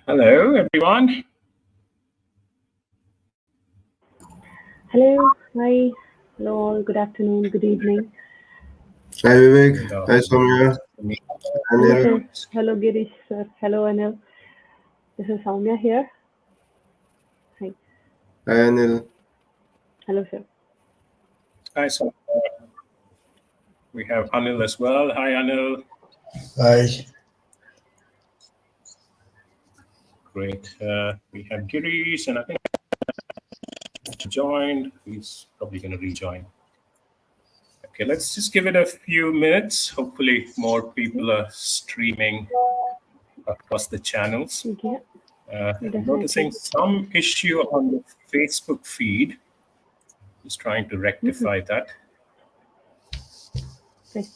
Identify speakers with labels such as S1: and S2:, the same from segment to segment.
S1: Hello, everyone.
S2: Hello, hi, hello all, good afternoon, good evening.
S3: Hi Vivek,
S1: And,
S3: hi Soumya,
S2: Hello,
S3: Anil.
S2: sir. Hello, Girish, sir. Hello, Anil. This is Soumya here. Hi.
S3: Hi Anil.
S2: Hello, sir.
S1: hi, so we have Anil as well. Hi, Anil.
S4: Hi.
S1: Great. We have Girish, and I think he joined. He's probably going to rejoin. Okay, let's just give it a few minutes. Hopefully, more people are streaming across the channels.
S2: Yeah,
S1: I'm
S2: definitely.
S1: noticing some issue on the Facebook feed. Just trying to rectify that.
S2: Right.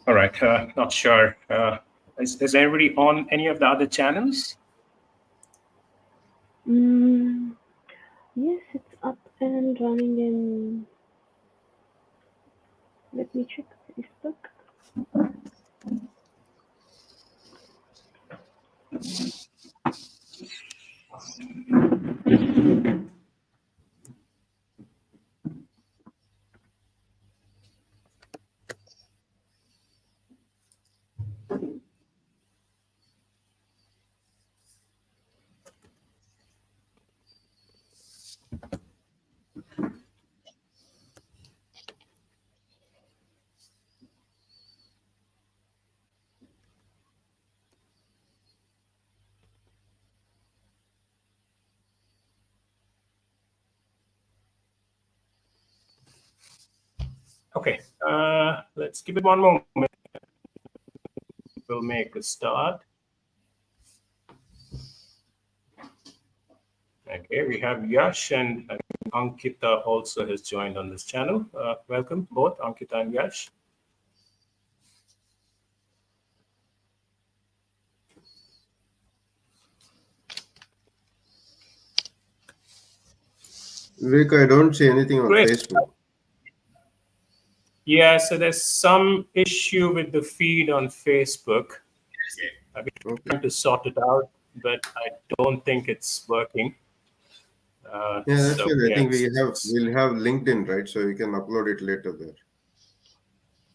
S1: All right. Not sure. Is everybody on any of the other channels?
S2: Yes, it's up and running in. Let me check Facebook.
S1: Okay. Let's give it one more minute. We'll make a start. Okay, we have Yash and Ankita also has joined on this channel. Welcome both, Ankita and Yash.
S3: Vivek, I don't see anything on
S1: Great.
S3: Facebook.
S1: Yeah, so there's some issue with the feed on Facebook. I've been trying to sort it out, but I don't think it's working.
S3: Yeah, that's
S1: so,
S3: good. I
S1: yeah,
S3: think we'll have LinkedIn, right? So you can upload it later there.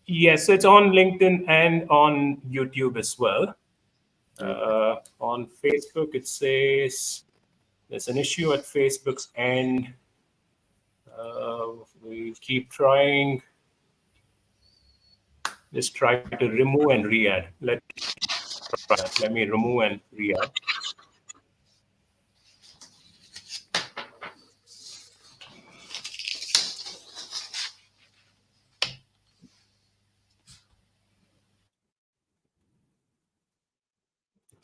S1: Yes, it's on LinkedIn and on YouTube as well. On Facebook, it says there's an issue at Facebook's end. We keep trying. Just try to remove and re-add. Let me remove and re-add.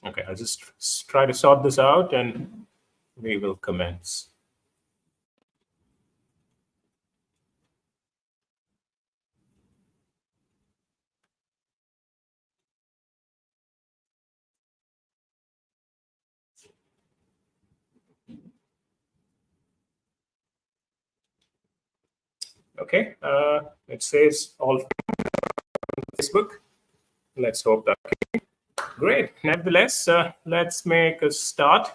S1: Okay, I'll just try to sort this out and we will commence. Okay, it says all Facebook. Let's hope that. Great. Nevertheless, let's make a start.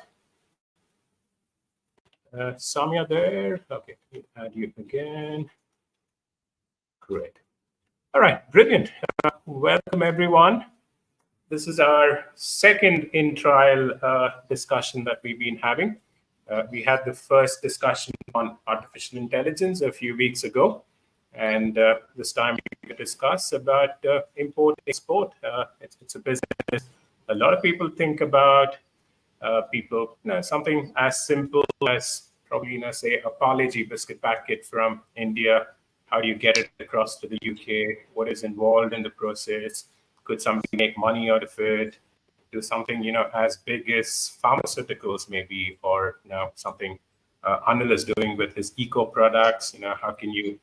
S1: Samya there. Okay, add you again. Great. All right, brilliant. Welcome, everyone. This is our second in-trial discussion that we've been having. We had the first discussion on artificial intelligence a few weeks ago. And this time we can discuss about import-export. It's a business a lot of people think about. Something as simple as probably, say, a Parle-G biscuit packet from India. How do you get it across to the UK? What is involved in the process? Could somebody make money out of it? to something, as big as pharmaceuticals maybe, or something Anil is doing with his eco products. How can you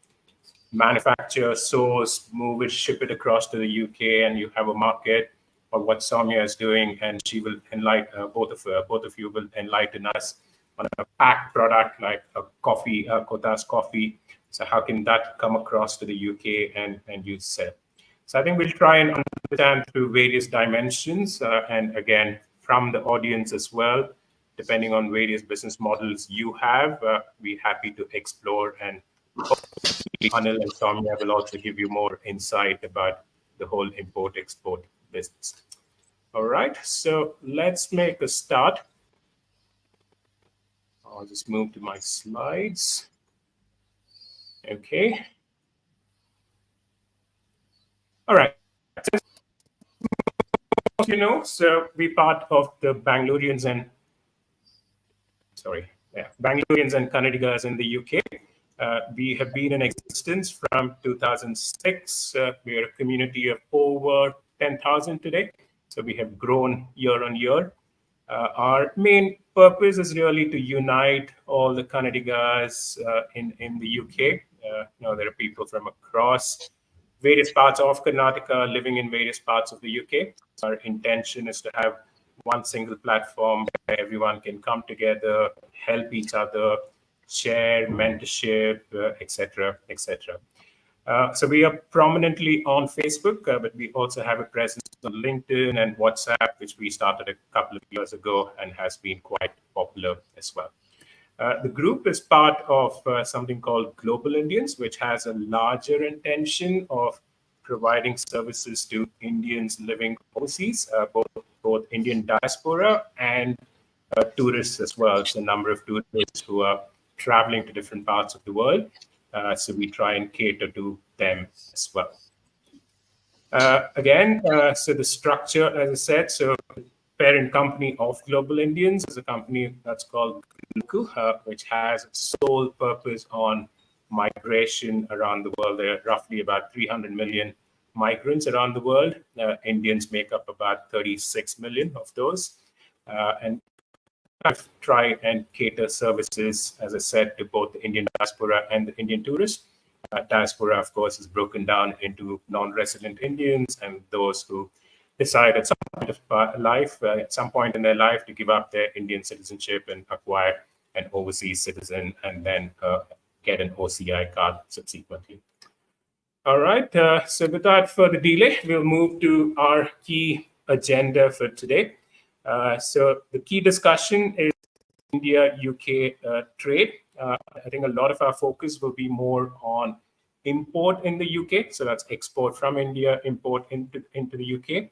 S1: manufacture, source, move it, ship it across to the UK, and you have a market? Or what Soumya is doing, and she will enlighten both of you will enlighten us on a packed product like a coffee, Kotas coffee. So how can that come across to the UK and you sell? So I think we'll try and understand through various dimensions, and again from the audience as well, depending on various business models you have. We're happy to explore, and hopefully Anil and Soumya will also give you more insight about the whole import-export business. All right, so let's make a start. I'll just move to my slides. Okay. All right. So we part of the Bangaloreans and Kannadigas in the UK. We have been in existence from 2006. We are a community of over 10,000 today. So we have grown year on year. Our main purpose is really to unite all the Kannadigas in the UK. There are people from across various parts of Karnataka living in various parts of the UK. Our intention is to have one single platform where everyone can come together, help each other, share mentorship, etc., etc. So we are prominently on Facebook, but we also have a presence on LinkedIn and WhatsApp, which we started a couple of years ago and has been quite popular as well. The group is part of something called Global Indians, which has a larger intention of providing services to Indians living overseas, both Indian diaspora and tourists as well. So a number of tourists who are traveling to different parts of the world. So we try and cater to them as well. So the structure, as I said, so the parent company of Global Indians is a company that's called Gluku, which has its sole purpose on migration around the world. There are roughly about 300 million migrants around the world. Indians make up about 36 million of those. And try and cater services, as I said, to both the Indian diaspora and the Indian tourists. Diaspora, of course, is broken down into non-resident Indians and those who decide at some point in their life to give up their Indian citizenship and acquire an overseas citizen and then get an OCI card subsequently. All right, so without further delay, we'll move to our key agenda for today. So the key discussion is India-UK trade. I think a lot of our focus will be more on import in the UK. So that's export from India, import into the UK.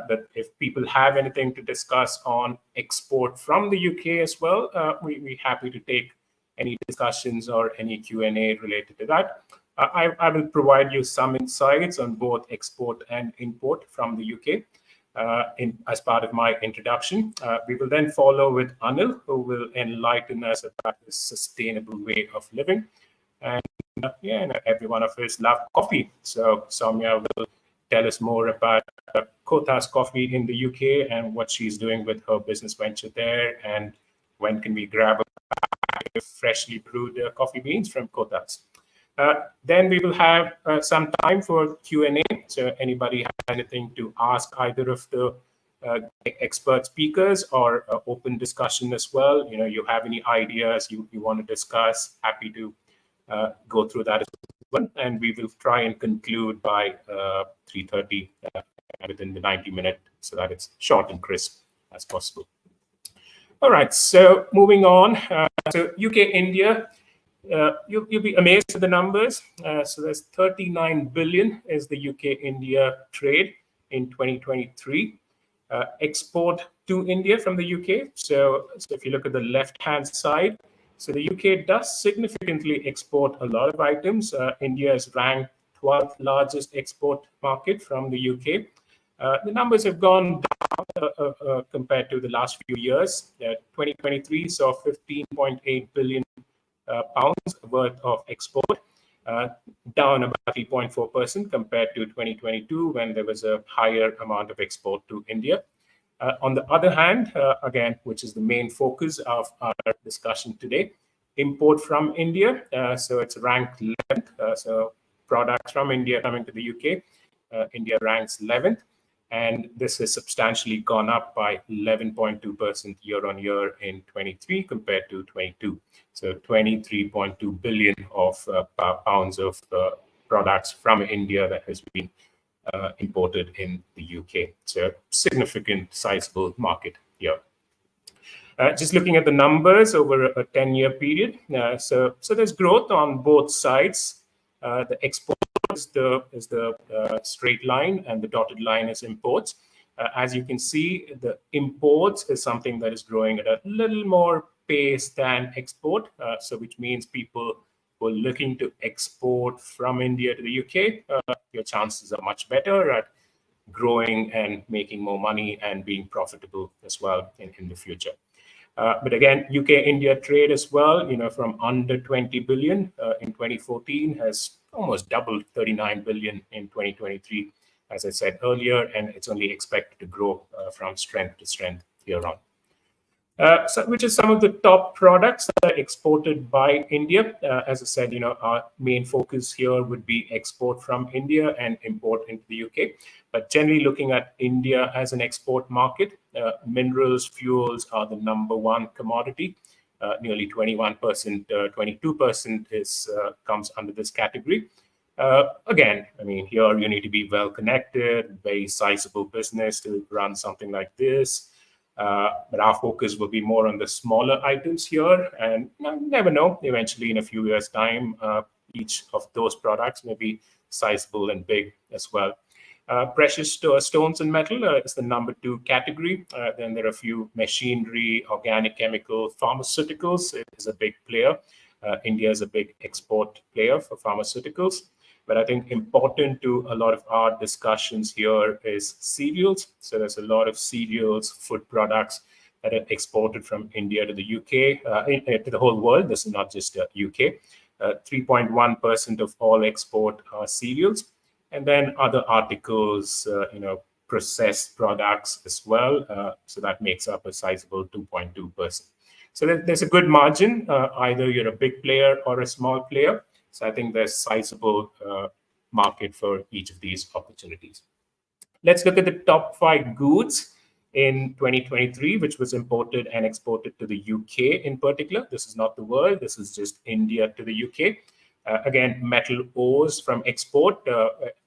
S1: But if people have anything to discuss on export from the UK as well, we're happy to take any discussions or any Q&A related to that. I will provide you some insights on both export and import from the UK. As part of my introduction. We will then follow with Anil, who will enlighten us about the sustainable way of living. And every one of us love coffee. So Soumya will tell us more about Kotas Coffee in the UK and what she's doing with her business venture there, and when can we grab a freshly brewed coffee beans from Kotas. Then we will have some time for Q&A. So anybody has anything to ask either of the expert speakers or open discussion as well. You have any ideas you want to discuss, happy to go through that as well. And we will try and conclude by 3:30 within the 90-minute so that it's short and crisp as possible. All right, so moving on. So UK-India. You'll be amazed at the numbers. So there's 39 billion is the UK-India trade in 2023. Export to India from the UK. So if you look at the left-hand side, so the UK does significantly export a lot of items. India is ranked 12th largest export market from the UK. The numbers have gone down compared to the last few years. 2023 saw 15.8 billion pounds worth of export, down about 3.4% compared to 2022 when there was a higher amount of export to India. On the other hand, again, which is the main focus of our discussion today, import from India. So it's ranked 11th. So products from India coming to the UK, India ranks 11th. And this has substantially gone up by 11.2% year on year in 23 compared to 22. So 23.2 billion of pounds of products from India that has been imported in the UK. So significant, sizable market here. Just looking at the numbers over a 10-year period, so there's growth on both sides. The export is the straight line, and the dotted line is imports. As you can see, the imports is something that is growing at a little more pace than export. So which means people who are looking to export from India to the UK, your chances are much better at growing and making more money and being profitable as well in the future. But again, UK-India trade as well, from under 20 billion in 2014 has almost doubled 39 billion in 2023, as I said earlier, and it's only expected to grow from strength to strength here on. So which is some of the top products that are exported by India. As I said, our main focus here would be export from India and import into the UK. But generally looking at India as an export market, minerals, fuels are the number one commodity. Nearly 21%, 22% comes under this category. Again, I mean, here you need to be well connected, very sizable business to run something like this. But our focus will be more on the smaller items here, and you never know, eventually in a few years' time, each of those products may be sizable and big as well. Precious stones and metal is the number 2 category. Then there are a few machinery, organic chemical, pharmaceuticals. It is a big player. India is a big export player for pharmaceuticals. But I think important to a lot of our discussions here is cereals. So there's a lot of cereals, food products that are exported from India to the UK, to the whole world. This is not just UK. 3.1% of all export are cereals. And then other articles, processed products as well. So that makes up a sizable 2.2%. So there's a good margin. Either you're a big player or a small player. So I think there's sizable market for each of these opportunities. Let's look at the top 5 goods in 2023, which was imported and exported to the UK in particular. This is not the world. This is just India to the UK. Again, metal ores from export,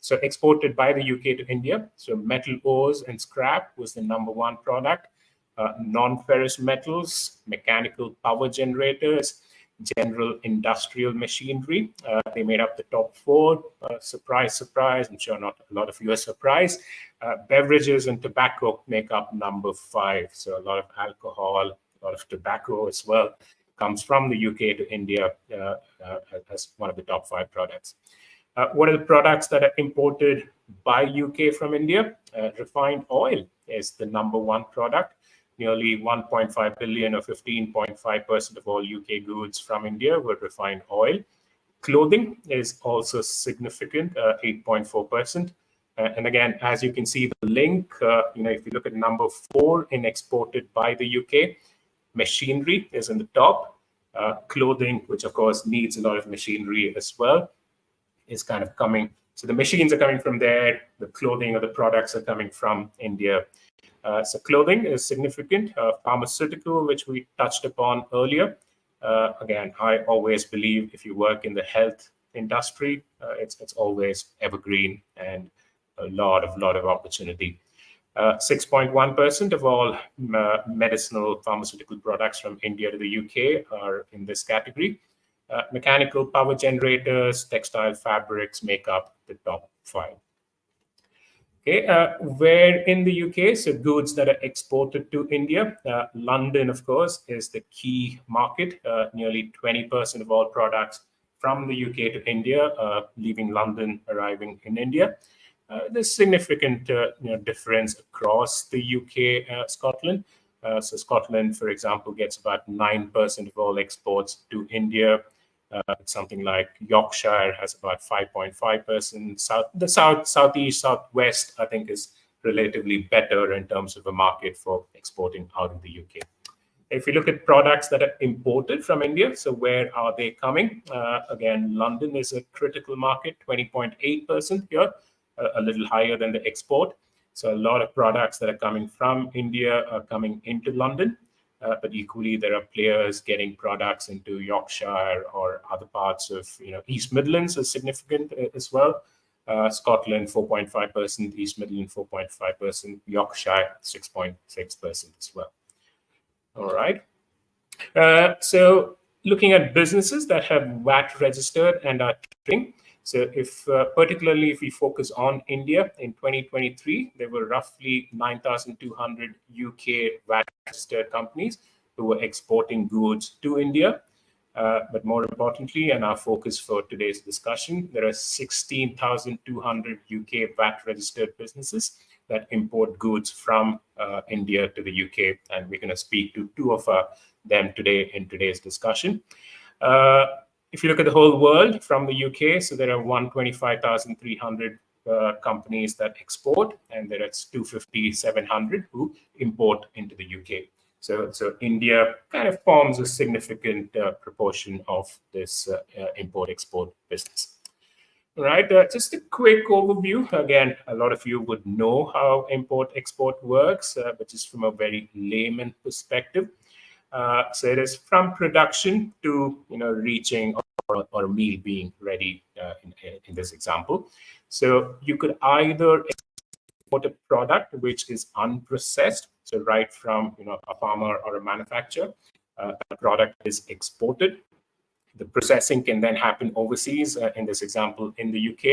S1: so exported by the UK to India. So metal ores and scrap was the number 1 product. Non-ferrous metals, mechanical power generators, general industrial machinery. They made up the top 4. Surprise, surprise. I'm sure not a lot of you are surprised. Beverages and tobacco make up number 5. So a lot of alcohol, a lot of tobacco as well comes from the UK to India as one of the top 5 products. What are the products that are imported by UK from India? Refined oil is the number 1 product. Nearly 1.5 billion or 15.5% of all UK goods from India were refined oil. Clothing is also significant, 8.4%. And again, as you can see, the link, if you look at number 4 in exported by the UK, machinery is in the top. Clothing, which of course needs a lot of machinery as well, is kind of coming. So the machines are coming from there. The clothing or the products are coming from India. So clothing is significant. Pharmaceutical, which we touched upon earlier. Again, I always believe if you work in the health industry, it's always evergreen and a lot of opportunity. 6.1% of all medicinal pharmaceutical products from India to the UK are in this category. Mechanical power generators, textile fabrics make up the top 5. Okay, where in the UK, so goods that are exported to India, London, of course, is the key market. Nearly 20% of all products from the UK to India, leaving London, arriving in India. There's significant difference across the UK, Scotland. So Scotland, for example, gets about 9% of all exports to India. Something like Yorkshire has about 5.5%. Southeast, southwest, I think, is relatively better in terms of a market for exporting out of the UK. If you look at products that are imported from India, so where are they coming? Again, London is a critical market, 20.8% here, a little higher than the export. So a lot of products that are coming from India are coming into London, but equally there are players getting products into Yorkshire or other parts of, East Midlands is significant as well. Scotland 4.5%, East Midlands 4.5%, Yorkshire 6.6% as well. All right. So looking at businesses that have VAT registered and are trading. So if particularly if we focus on India in 2023, there were roughly 9,200 UK VAT registered companies who were exporting goods to India. But more importantly, and our focus for today's discussion, there are 16,200 UK VAT registered businesses that import goods from India to the UK. And we're going to speak to two of them today in today's discussion. If you look at the whole world from the UK, so there are 125,300 companies that export, and there are 250,700 who import into the UK. So India kind of forms a significant proportion of this import-export business. All right, just a quick overview. Again, a lot of you would know how import-export works, but just from a very layman perspective. So it is from production to reaching or a meal being ready in this example. So you could either export a product which is unprocessed, so right from a farmer or a manufacturer, a product is exported. The processing can then happen overseas. In this example, in the UK,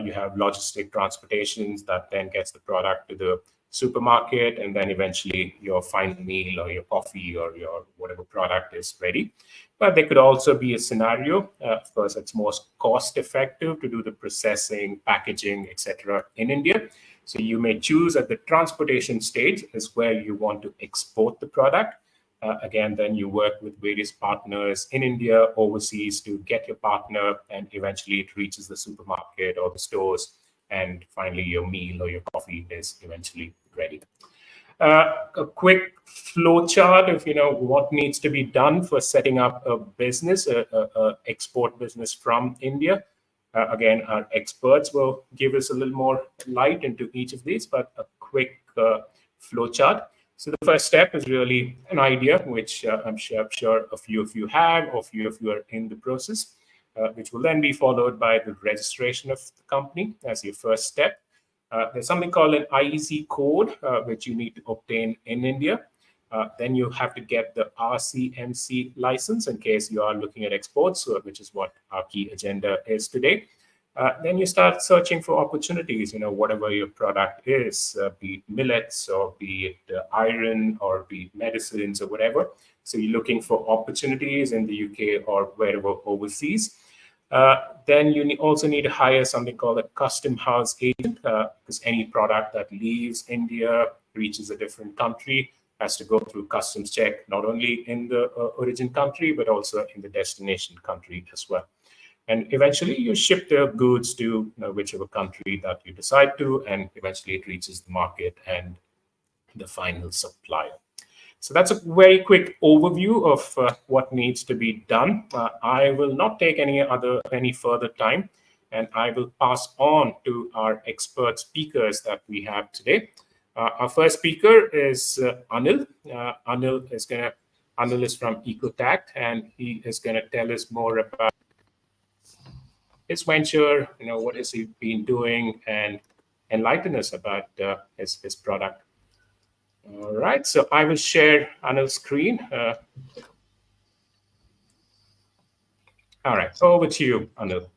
S1: you have logistic transportations that then gets the product to the supermarket, and then eventually your final meal or your coffee or your whatever product is ready. But there could also be a scenario, of course, it's most cost effective to do the processing, packaging, etc. in India. So you may choose at the transportation stage is where you want to export the product. Again, then you work with various partners in India, overseas to get your partner, and eventually it reaches the supermarket or the stores, and finally your meal or your coffee is eventually ready. A quick flow chart of what needs to be done for setting up a business, a export business from India. Again, our experts will give us a little more light into each of these, but a quick flow chart. So the first step is really an idea, which I'm sure a few of you have, or a few of you are in the process, which will then be followed by the registration of the company as your first step. There's something called an IEC code, which you need to obtain in India. Then you have to get the RCMC license in case you are looking at exports, which is what our key agenda is today. Then you start searching for opportunities, whatever your product is, be it millets or be it iron or be it medicines or whatever. So you're looking for opportunities in the UK or wherever overseas. Then you also need to hire something called a custom house agent, because any product that leaves India, reaches a different country, has to go through customs check, not only in the origin country, but also in the destination country as well. And eventually you ship the goods to whichever country that you decide to, and eventually it reaches the market and the final supplier. So that's a very quick overview of what needs to be done. I will not take any further time, and I will pass on to our expert speakers that we have today. Our first speaker is Anil. Anil is from Ecotact, and he is going to tell us more about his venture, what has he been doing, and enlighten us about his product. All right, so I will share Anil's screen. All right, over to you, Anil.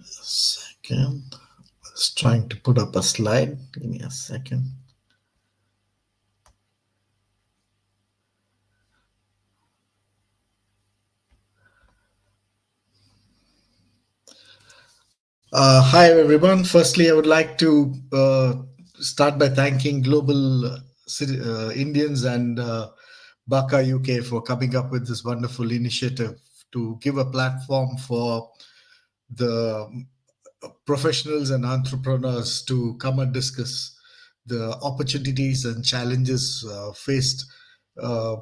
S4: Second, I was trying to put up a slide. Give me a second. Hi, everyone. Firstly, I would like to start by thanking Global Indians and Baka UK for coming up with this wonderful initiative to give a platform for the professionals and entrepreneurs to come and discuss the opportunities and challenges faced uh,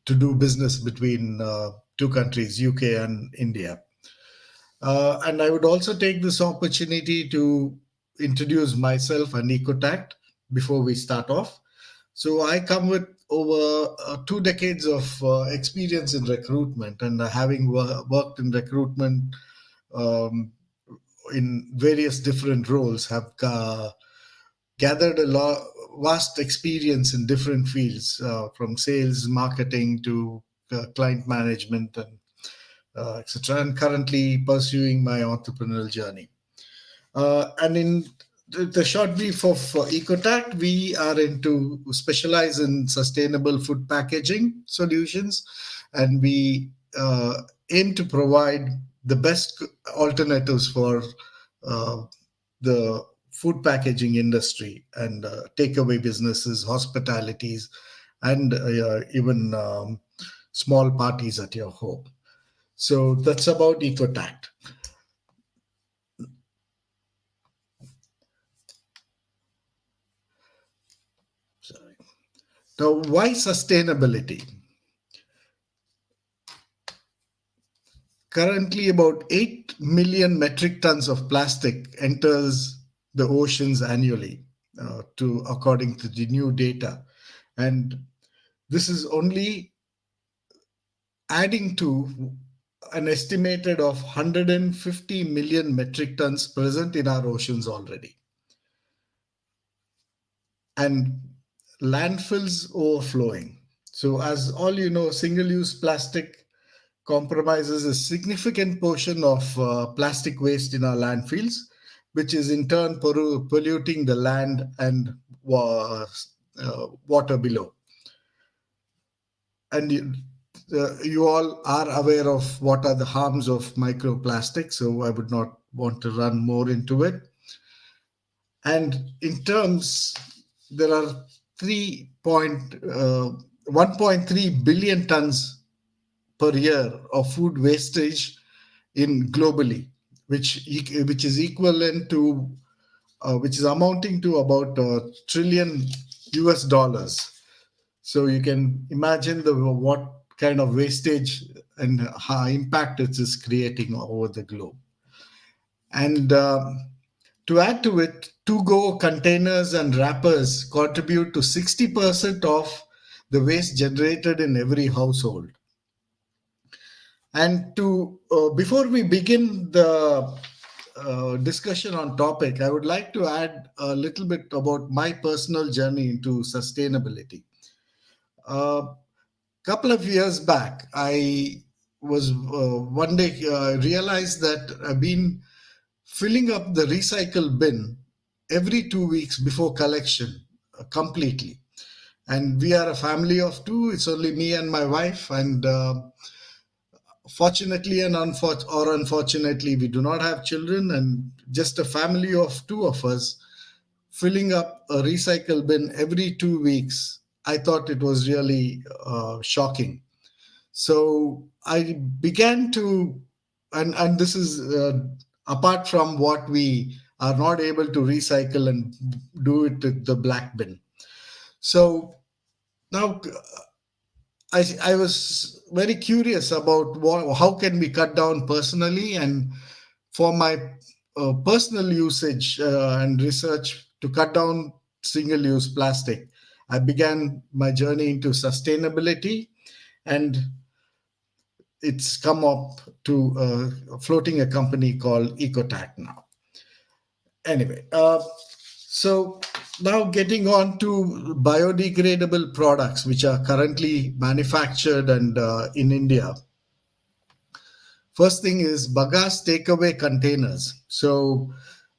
S4: to do business between two countries, UK and India. And I would also take this opportunity to introduce myself and Ecotact before we start off. So I come with over 2 decades of experience in recruitment, and having worked in recruitment um, in various different roles, have gathered vast experience in different fields, from sales, marketing to client management, and etc. And currently pursuing my entrepreneurial journey. And in the short brief of Ecotact, we are into specialize in sustainable food packaging solutions, and we aim to provide the best alternatives for the food packaging industry and takeaway businesses, hospitalities, and even small parties at your home. So that's about Ecotact. Sorry. Now, why sustainability? Currently, about 8 million metric tons of plastic enters the oceans annually, according to the new data. And this is only adding to an estimated of 150 million metric tons present in our oceans already. And landfills overflowing. So, as all you know, single-use plastic compromises a significant portion of plastic waste in our landfills, which is in turn polluting the land and water below. And you all are aware of what are the harms of microplastics, so I would not want to run more into it. And in terms, there are 1.3 billion tons per year of food wastage in globally, which is equivalent to which is amounting to about $1 trillion. So you can imagine what kind of wastage and how impact it is creating over the globe. And to add to it, to-go containers and wrappers contribute to 60% of the waste generated in every household. And before we begin the discussion on topic, I would like to add a little bit about my personal journey into sustainability. Couple of years back, I was one day realized that I've been filling up the recycle bin every 2 weeks before collection completely. And we are a family of two. It's only me and my wife. And fortunately and unfortunately, we do not have children, and just a family of two of us filling up a recycle bin every 2 weeks. I thought it was really shocking. So I began to, and this is apart from what we are not able to recycle and do it with the black bin. So now I was very curious about how can we cut down personally, and for my personal usage and research to cut down single-use plastic, I began my journey into sustainability, and it's come up to floating a company called Ecotact now. Anyway, so now getting on to biodegradable products which are currently manufactured and in India. First thing is bagasse takeaway containers. So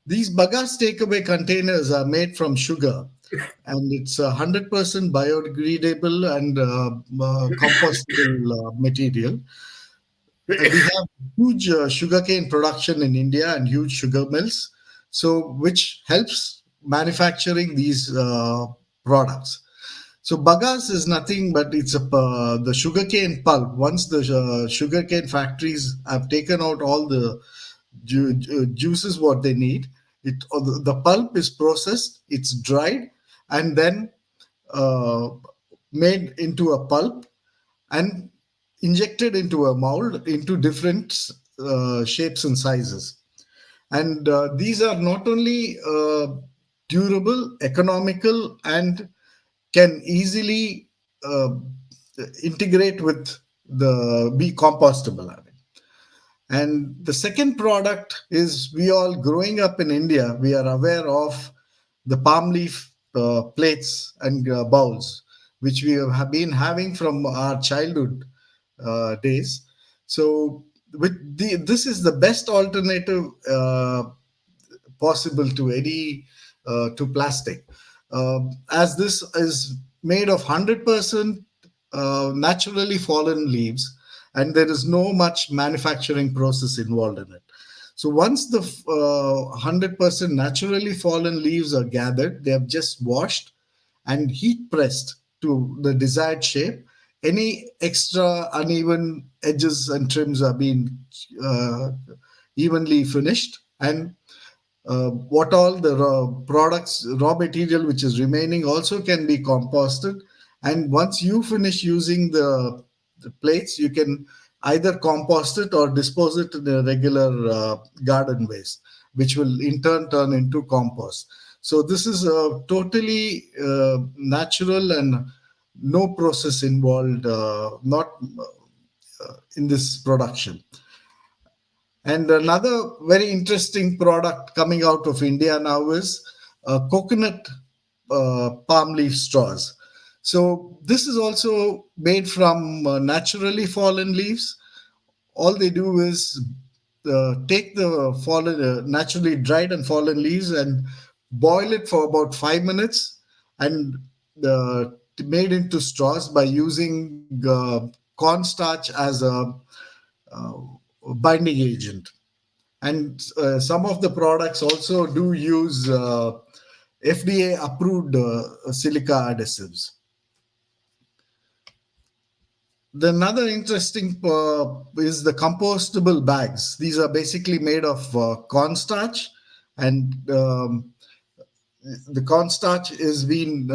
S4: these bagasse takeaway containers are made from sugar, and it's 100% biodegradable and compostable material. We have huge sugarcane production in India and huge sugar mills, so which helps manufacturing these products. So bagasse is nothing but it's the sugarcane pulp. Once the sugarcane factories have taken out all the juices what they need. The pulp is processed, it's dried, and then uh, made into a pulp and injected into a mold into different shapes and sizes. And these are not only durable, economical, and can easily uh, integrate with the be compostable. I mean. And the second product is, we all growing up in India, we are aware of the palm leaf plates and bowls, which we have been having from our childhood days. So, this is the best alternative possible to any to plastic, as this is made of 100% naturally fallen leaves, and there is no much manufacturing process involved in it. So once the 100% naturally fallen leaves are gathered, they have just washed and heat pressed to the desired shape. Any extra uneven edges and trims are being uh, evenly finished, and what all the raw material which is remaining also can be composted. And once you finish using the plates, you can either compost it or dispose it in a regular garden waste, which will in turn turn into compost. So this is a totally natural and no process involved, not in this production. And another very interesting product coming out of India now is coconut palm leaf straws. So this is also made from naturally fallen leaves. All they do is take the naturally dried and fallen leaves and boil it for about 5 minutes, and uh, made into straws by using cornstarch as a uh, binding agent. And some of the products also do use FDA approved silica adhesives. The another interesting is the compostable bags. These are basically made of cornstarch, and the cornstarch is being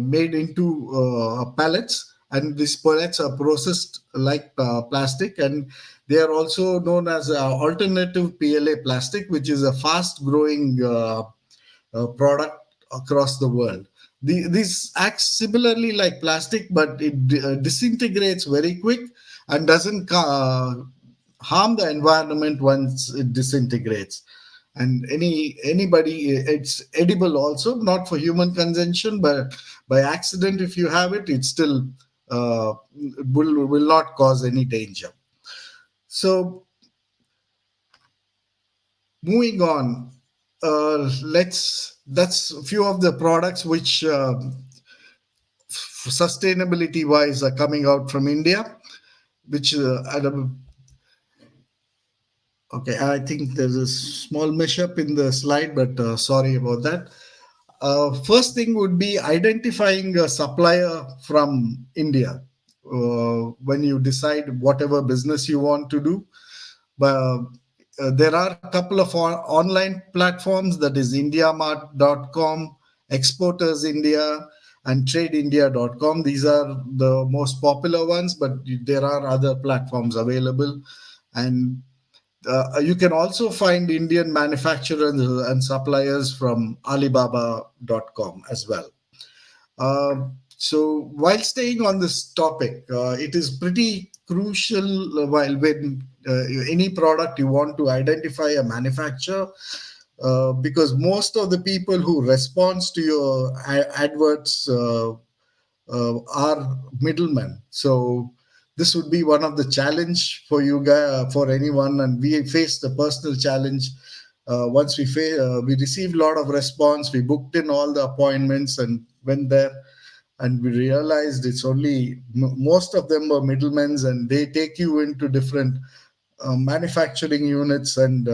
S4: made into pellets, and these pellets are processed like plastic, and they are also known as alternative PLA plastic, which is a fast growing product across the world. This acts similarly like plastic, but it disintegrates very quick and doesn't harm the environment once it disintegrates. And anybody, it's edible also, not for human consumption, but by accident if you have it, it still will not cause any danger. So moving on, that's a few of the products which sustainability wise are coming out from India, which okay, I think there's a small mishap in the slide, but sorry about that. First thing would be identifying a supplier from India when you decide whatever business you want to do. But there are a couple of online platforms, that is indiamart.com, Exporters India, and tradeindia.com. These are the most popular ones, but there are other platforms available. And you can also find Indian manufacturers and suppliers from alibaba.com as well. So while staying on this topic, it is pretty crucial while when any product you want to identify a manufacturer, because most of the people who respond to your adverts are middlemen. So this would be one of the challenge for you guys, for anyone, and we faced a personal challenge. Once we received a lot of response, we booked in all the appointments and went there, and we realized it's only most of them were middlemen, and they take you into different manufacturing units and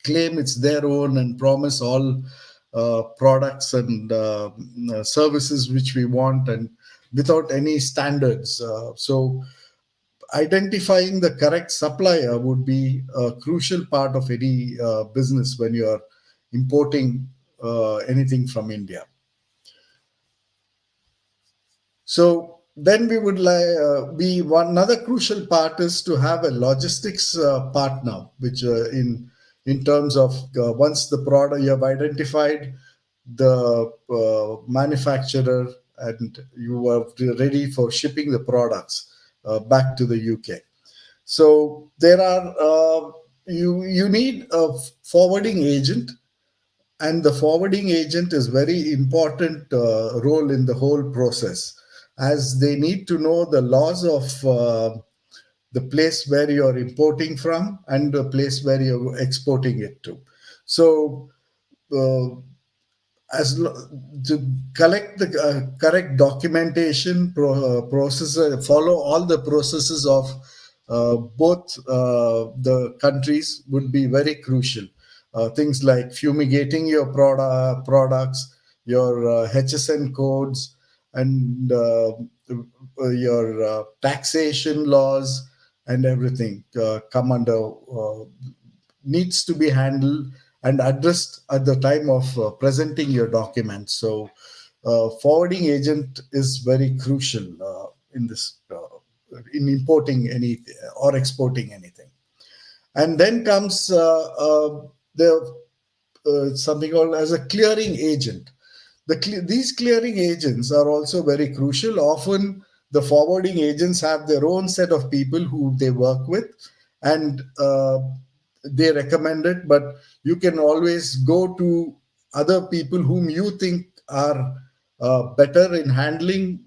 S4: claim it's their own and promise all products and services which we want, and without any standards. So identifying the correct supplier would be a crucial part of any business when you are importing anything from India. So then we would be another crucial part is to have a logistics partner, which in terms of once the product you have identified the manufacturer and you are ready for shipping the products back to the UK. So there are you need a forwarding agent, and the forwarding agent is very important role in the whole process, as they need to know the laws of the place where you're importing from and the place where you're exporting it to. So uh, to collect the correct documentation process, follow all the processes of both the countries would be very crucial. Things like fumigating your products, your HSN codes, and your taxation laws and everything come under needs to be handled and addressed at the time of presenting your documents. So, forwarding agent is very crucial in this in importing any or exporting anything. And then comes the something called as a clearing agent. These clearing agents are also very crucial. Often, the forwarding agents have their own set of people who they work with, and they recommend it. But you can always go to other people whom you think are better in handling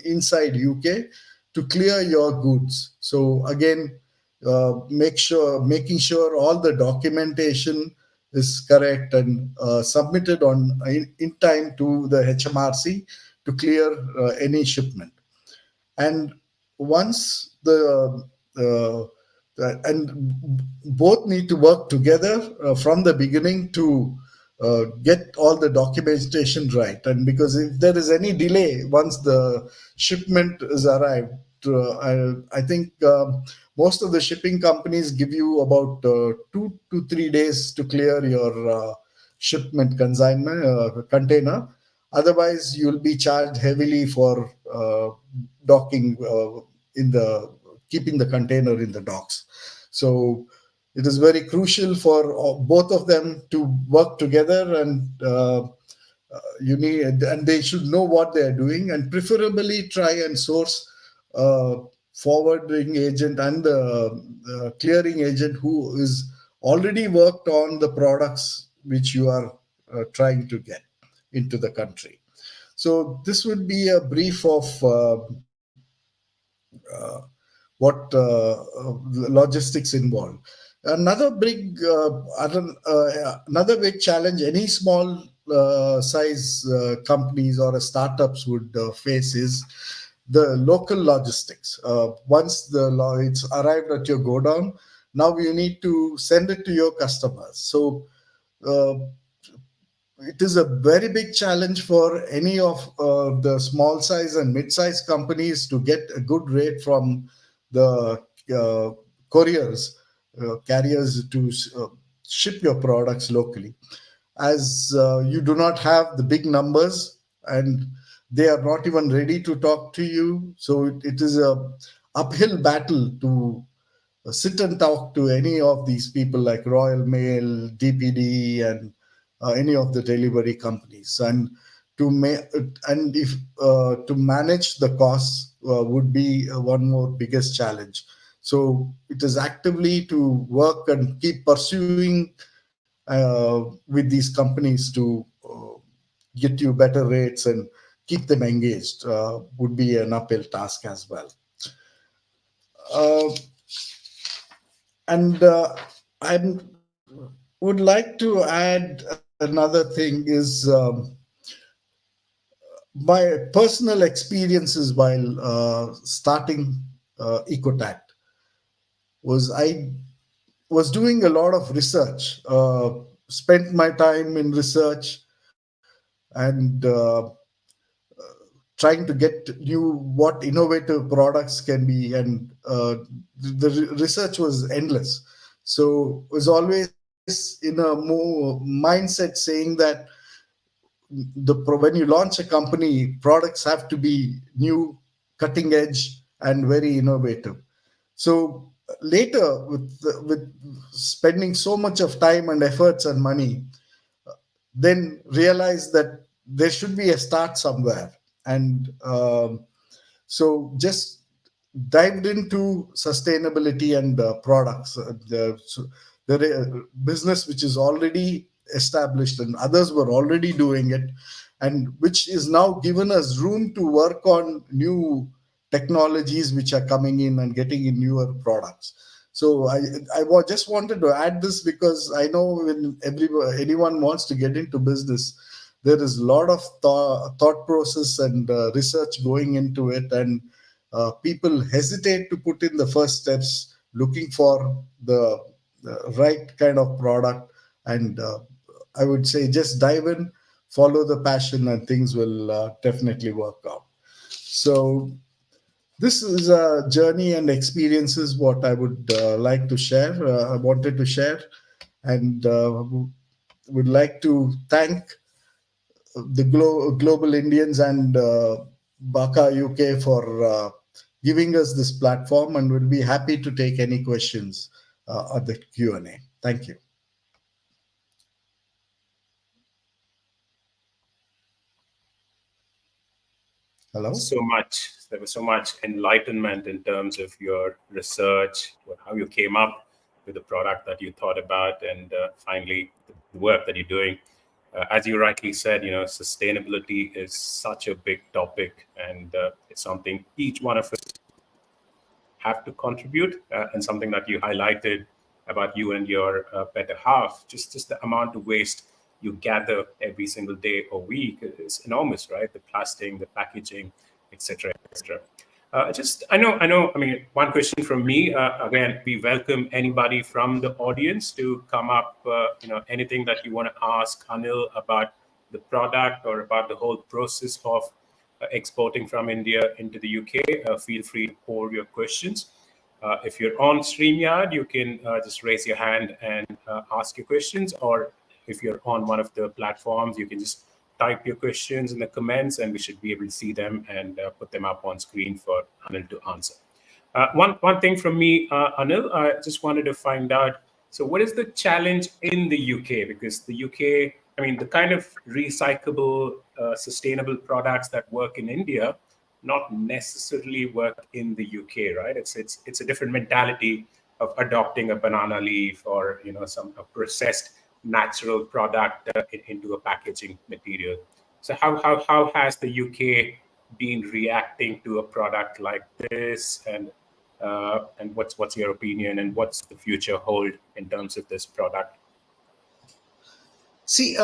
S4: inside UK to clear your goods. So again, making sure all the documentation is correct and submitted in time to the HMRC to clear any shipment. And once and both need to work together from the beginning to get all the documentation right. And because if there is any delay once the shipment is arrived, I think most of the shipping companies give you about 2 to 3 days to clear your shipment consignment container. Otherwise, you'll be charged heavily for docking in the keeping the container in the docks. So it is very crucial for both of them to work together, and and they should know what they are doing, and preferably try and source forwarding agent and the clearing agent who is already worked on the products which you are trying to get into the country. So this would be a brief of what logistics involve. Another big challenge any small size companies or startups would face is the local logistics. Once it's arrived at your godown, now you need to send it to your customers. So it is a very big challenge for any of the small size and mid size companies to get a good rate from the couriers, carriers to ship your products locally, as you do not have the big numbers and they are not even ready to talk to you. So it is a uphill battle to sit and talk to any of these people like Royal Mail, DPD, and any of the delivery companies. And to manage the costs would be one more biggest challenge. So it is actively to work and keep pursuing with these companies to get you better rates and keep them engaged would be an uphill task as well. And I would like to add another thing is my personal experiences while starting Ecotact I was doing a lot of research, spent my time in research and trying to get new what innovative products can be, and the research was endless. So it was always in a more mindset saying that when you launch a company, products have to be new, cutting edge, and very innovative. So later, with spending so much of time and efforts and money, then realize that there should be a start somewhere. And so just dived into sustainability and products. The business which is already established and others were already doing it, and which is now given us room to work on new technologies which are coming in and getting in newer products. So I just wanted to add this because I know when anyone wants to get into business, there is a lot of thought process and research going into it, and people hesitate to put in the first steps looking for the right kind of product. And I would say just dive in, follow the passion, and things will definitely work out. So this is a journey and experiences what I would like to share. I wanted to share, and would like to thank the Global Indians and Baka UK for giving us this platform, and we'll be happy to take any questions at the Q&A. Thank you. Hello?
S1: There was so much enlightenment in terms of your research, how you came up with the product that you thought about, and finally the work that you're doing. As you rightly said, sustainability is such a big topic, and it's something each one of us have to contribute, and something that you highlighted about you and your better half, just the amount of waste you gather every single day or week is enormous, right? The plastic, the packaging, etc., etc. I know. I mean, one question from me. Again, we welcome anybody from the audience to come up. Anything that you want to ask Anil about the product or about the whole process of exporting from India into the UK. Feel free to pour your questions. If you're on StreamYard, you can just raise your hand and ask your questions, or if you're on one of the platforms, you can just type your questions in the comments, and we should be able to see them and put them up on screen for Anil to answer. One thing from me, Anil, I just wanted to find out, so what is the challenge in the UK? Because the UK, I mean, the kind of recyclable, sustainable products that work in India not necessarily work in the UK, right? It's a different mentality of adopting a banana leaf or a processed natural product into a packaging material. So how has the UK been reacting to a product like this, and what's your opinion, and what's the future hold in terms of this product?
S4: See,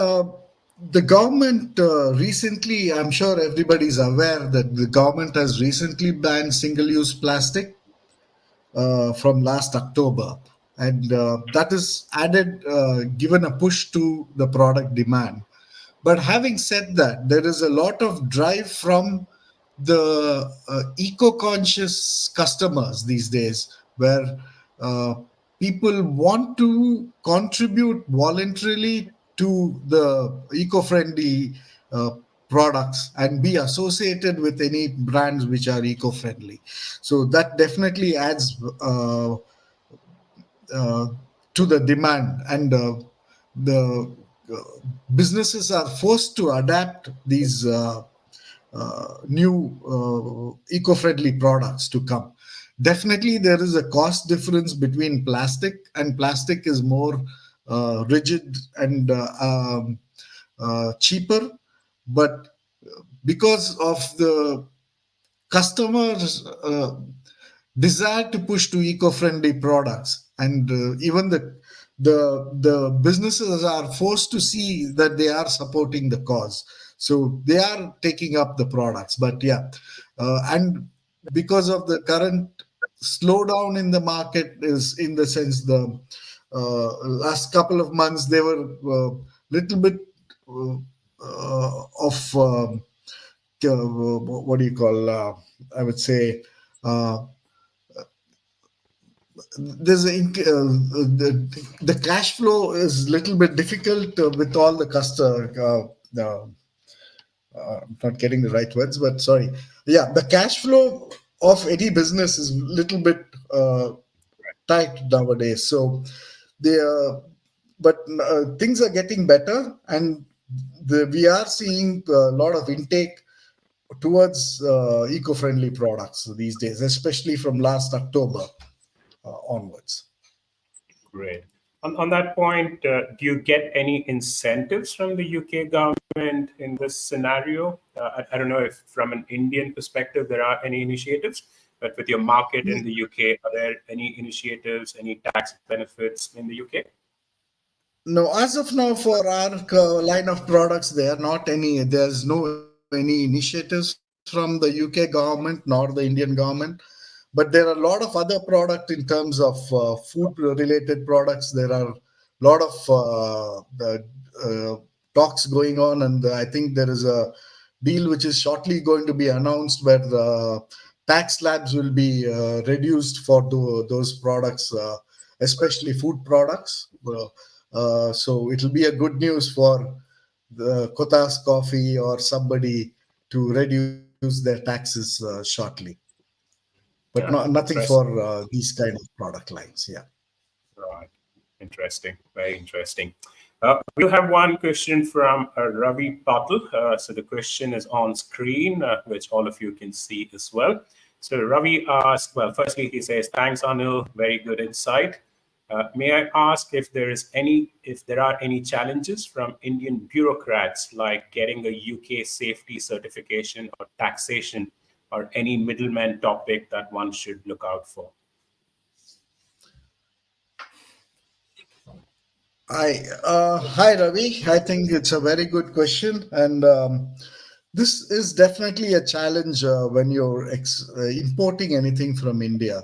S4: the government recently, I'm sure everybody's aware that the government has recently banned single-use plastic from last October, and that is given a push to the product demand. But having said that, there is a lot of drive from the eco-conscious customers these days, where people want to contribute voluntarily to the eco-friendly products and be associated with any brands which are eco-friendly. So that definitely adds to the demand, and the businesses are forced to adapt these new eco-friendly products to come. Definitely, there is a cost difference between plastic, and plastic is more rigid and cheaper. But because of the customers' desire to push to eco-friendly products, and even the businesses are forced to see that they are supporting the cause, so they are taking up the products. But yeah, and because of the current slowdown in the market, is in the sense the last couple of months they were little bit of what do you call? I would say there's the cash flow is little bit difficult with all the customer. I'm not getting the right words, but sorry. Yeah, the cash flow of any business is little bit tight nowadays. So they but things are getting better, and we are seeing a lot of intake towards eco-friendly products these days, especially from last October onwards.
S1: Great. On that point, do you get any incentives from the UK government in this scenario? I don't know if from an Indian perspective there are any initiatives, but with your market in the UK, are there any initiatives, any tax benefits in the UK?
S4: No, as of now, for our line of products, there's no any initiatives from the UK government nor the Indian government. But there are a lot of other product in terms of food related products. There are a lot of talks going on, and I think there is a deal which is shortly going to be announced where the tax slabs will be reduced for those products, especially food products. So it will be a good news for the Kotas Coffee or somebody to reduce their taxes shortly. But
S1: Yeah,
S4: nothing
S1: interesting.
S4: for these kind of product lines. Yeah.
S1: Right. Interesting. Very interesting. We'll have one question from Ravi Patil. So the question is on screen, which all of you can see as well. So Ravi asks, well, firstly, he says, thanks, Anil. Very good insight. May I ask if there are any challenges from Indian bureaucrats, like getting a UK safety certification or taxation, or any middleman topic that one should look out for?
S4: Hi Ravi. I think it's a very good question, and this is definitely a challenge when you're importing anything from India.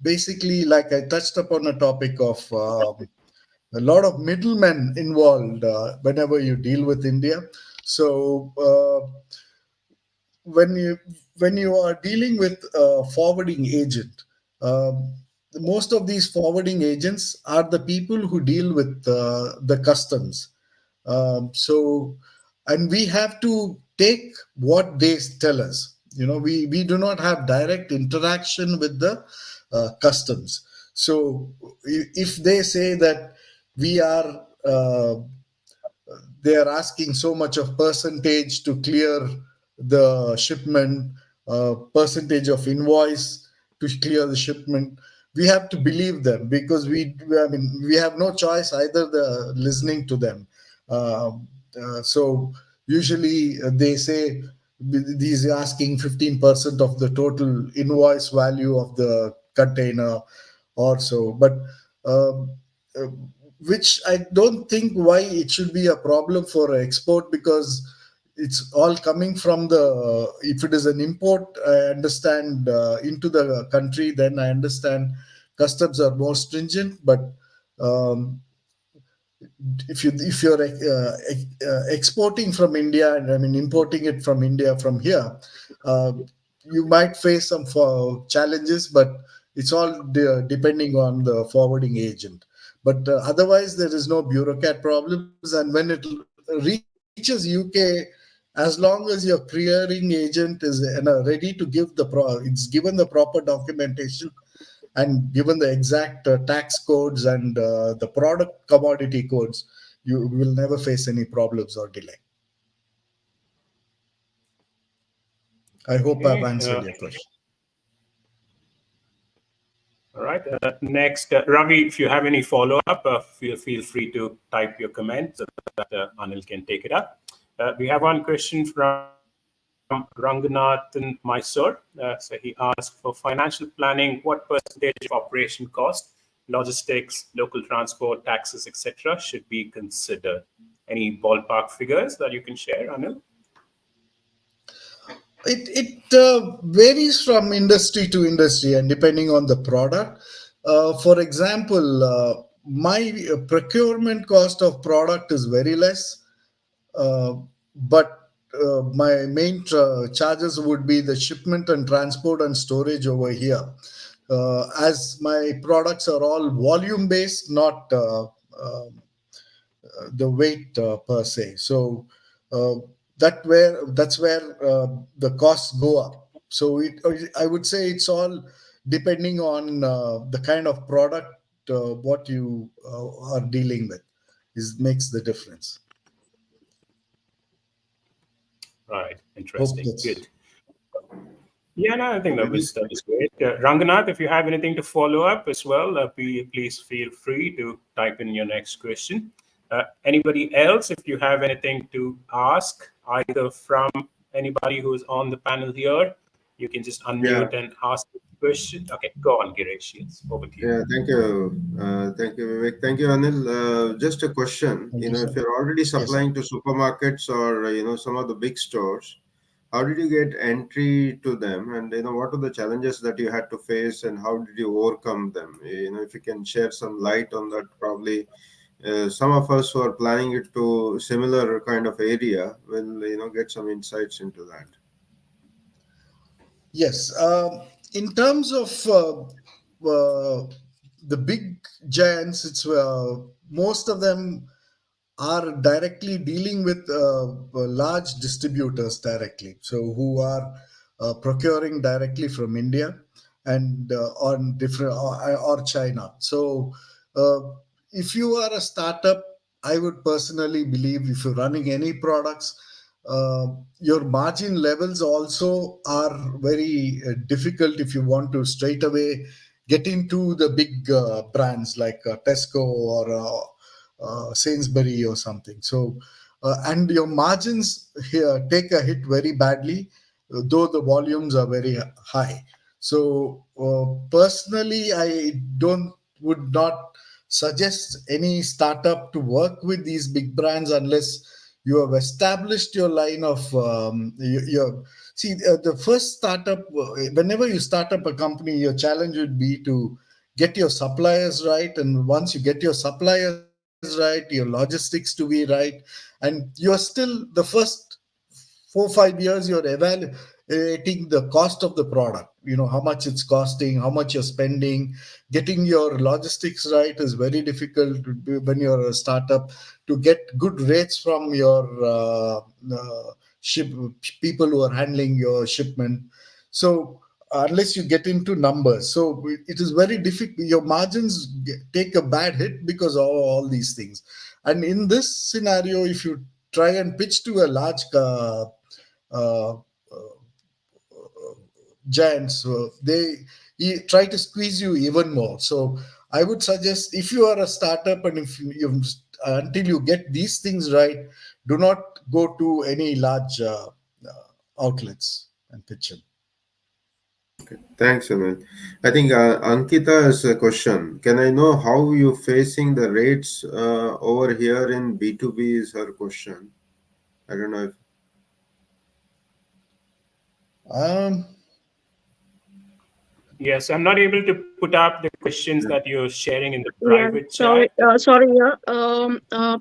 S4: Basically, like I touched upon a topic of a lot of middlemen involved whenever you deal with India. So when you are dealing with a forwarding agent, most of these forwarding agents are the people who deal with the customs. So, and we have to take what they tell us. We do not have direct interaction with the customs. So, if they say that we are they are asking so much of percentage to clear the shipment, percentage of invoice to clear the shipment. We have to believe them because we have no choice either the listening to them. So usually they say these are asking 15% of the total invoice value of the container or so. But uh, which I don't think why it should be a problem for export, because it's all coming from the if it is an import, I understand, into the country, then I understand customs are more stringent. But um, if you're exporting from India, and I mean importing it from India from here, uh, you might face some challenges, but it's all depending on the forwarding agent. But otherwise, there is no bureaucrat problems. And when it reaches UK, as long as your clearing agent is ready to give it's given the proper documentation and given the exact tax codes and the product commodity codes, you will never face any problems or delay. I hope I've
S1: Okay.
S4: answered your question.
S1: All right. Next, Ravi, if you have any follow-up, feel free to type your comment so that Anil can take it up. We have one question from Ranganathan Mysore. So he asked, for financial planning, what percentage of operation cost, logistics, local transport, taxes, etc., should be considered? Any ballpark figures that you can share, Anil?
S4: It varies from industry to industry and depending on the product. For example, my procurement cost of product is very less, but my main charges would be the shipment and transport and storage over here, as my products are all volume based, not the weight per se. So uh, that's where the costs go up. So I would say it's all depending on the kind of product what you are dealing with is makes the difference.
S1: Right.
S4: Hope
S1: Interesting.
S4: that's
S1: Good. Yeah, no, I think that
S3: Very
S1: was great. Ranganath, if you have anything to follow up as well, please feel free to type in your next question. Anybody else, if you have anything to ask, either from anybody who's on the panel here, you can just
S3: Yeah,
S1: unmute and ask the question. Okay, go on, Girish. Yes, over to you.
S3: yeah. Thank you, Vivek. Thank you, Anil. Just a question.
S4: thank you, sir.
S3: If you're already
S4: Yes.
S3: supplying to supermarkets or some of the big stores, how did you get entry to them? And what are the challenges that you had to face, and how did you overcome them? If you can share some light on that, probably some of us who are planning it to similar kind of area will get some insights into that.
S4: Yes. In terms of the big giants, it's most of them are directly dealing with large distributors directly, so who are procuring directly from India and on different or China. So uh, if you are a startup, I would personally believe if you're running any products, uh, your margin levels also are very difficult if you want to straight away get into the big brands like Tesco or Sainsbury or something. So, and your margins here take a hit very badly, though the volumes are very high. So, personally, I don't would not suggest any startup to work with these big brands unless you have established your line of your. See, the first startup, whenever you start up a company, your challenge would be to get your suppliers right. And once you get your suppliers right, your logistics to be right, and you're still the first 4 5 years you're evaluating the cost of the product, how much it's costing, how much you're spending. Getting your logistics right is very difficult when you're a startup, to get good rates from your ship people who are handling your shipment. So unless you get into numbers, so it is very difficult. Your margins take a bad hit because of all these things. And in this scenario, if you try and pitch to a large uh, giants, try to squeeze you even more. So I would suggest, if you are a startup and if until you get these things right, do not go to any large outlets and pitch in.
S3: Thanks, Anil. I think Ankita has a question. Can I know how you facing the rates over here in B2B is her question. I don't know if
S4: um,
S1: Yes, I'm not able to put up the questions that you're sharing in the
S5: Yeah,
S1: private
S5: sorry,
S1: chat.
S5: sorry, yeah.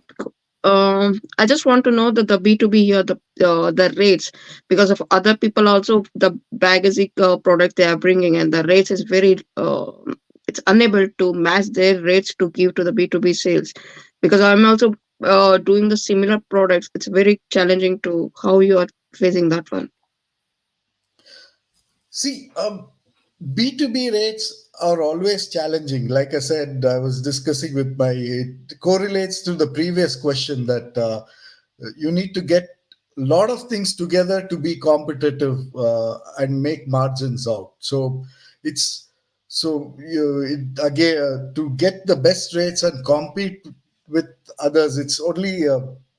S5: I just want to know that the B2B here, the rates, because of other people also, the basic product they are bringing, and the rates is very, it's unable to match their rates to give to the B2B sales. Because I'm also doing the similar products, it's very challenging to how you are facing that one.
S4: See, B2B rates are always challenging. Like I said, I was discussing with it correlates to the previous question that you need to get a lot of things together to be competitive and make margins out. So it's again, to get the best rates and compete with others, it's only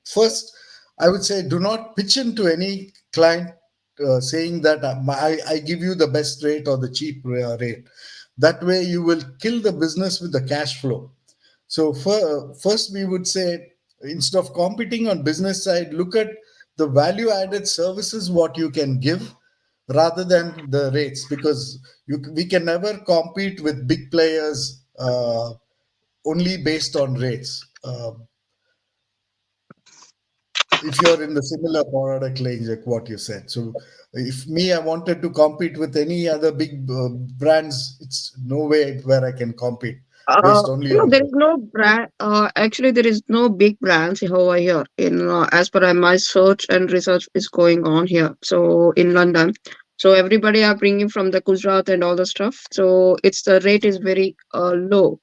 S4: first, I would say, do not pitch into any client saying that I give you the best rate or the cheap rate. That way, you will kill the business with the cash flow. So first, we would say, instead of competing on business side, look at the value added services what you can give rather than the rates, because we can never compete with big players only based on rates. if you're in the similar product range like what you said. So if I wanted to compete with any other big brands, it's no way where I can compete based only
S5: No,
S4: on
S5: there
S4: the.
S5: is no brand. Actually, there is no big brands over here. In as per my search and research is going on here. So in London, so everybody are bringing from the Gujarat and all the stuff. So it's the rate is very low.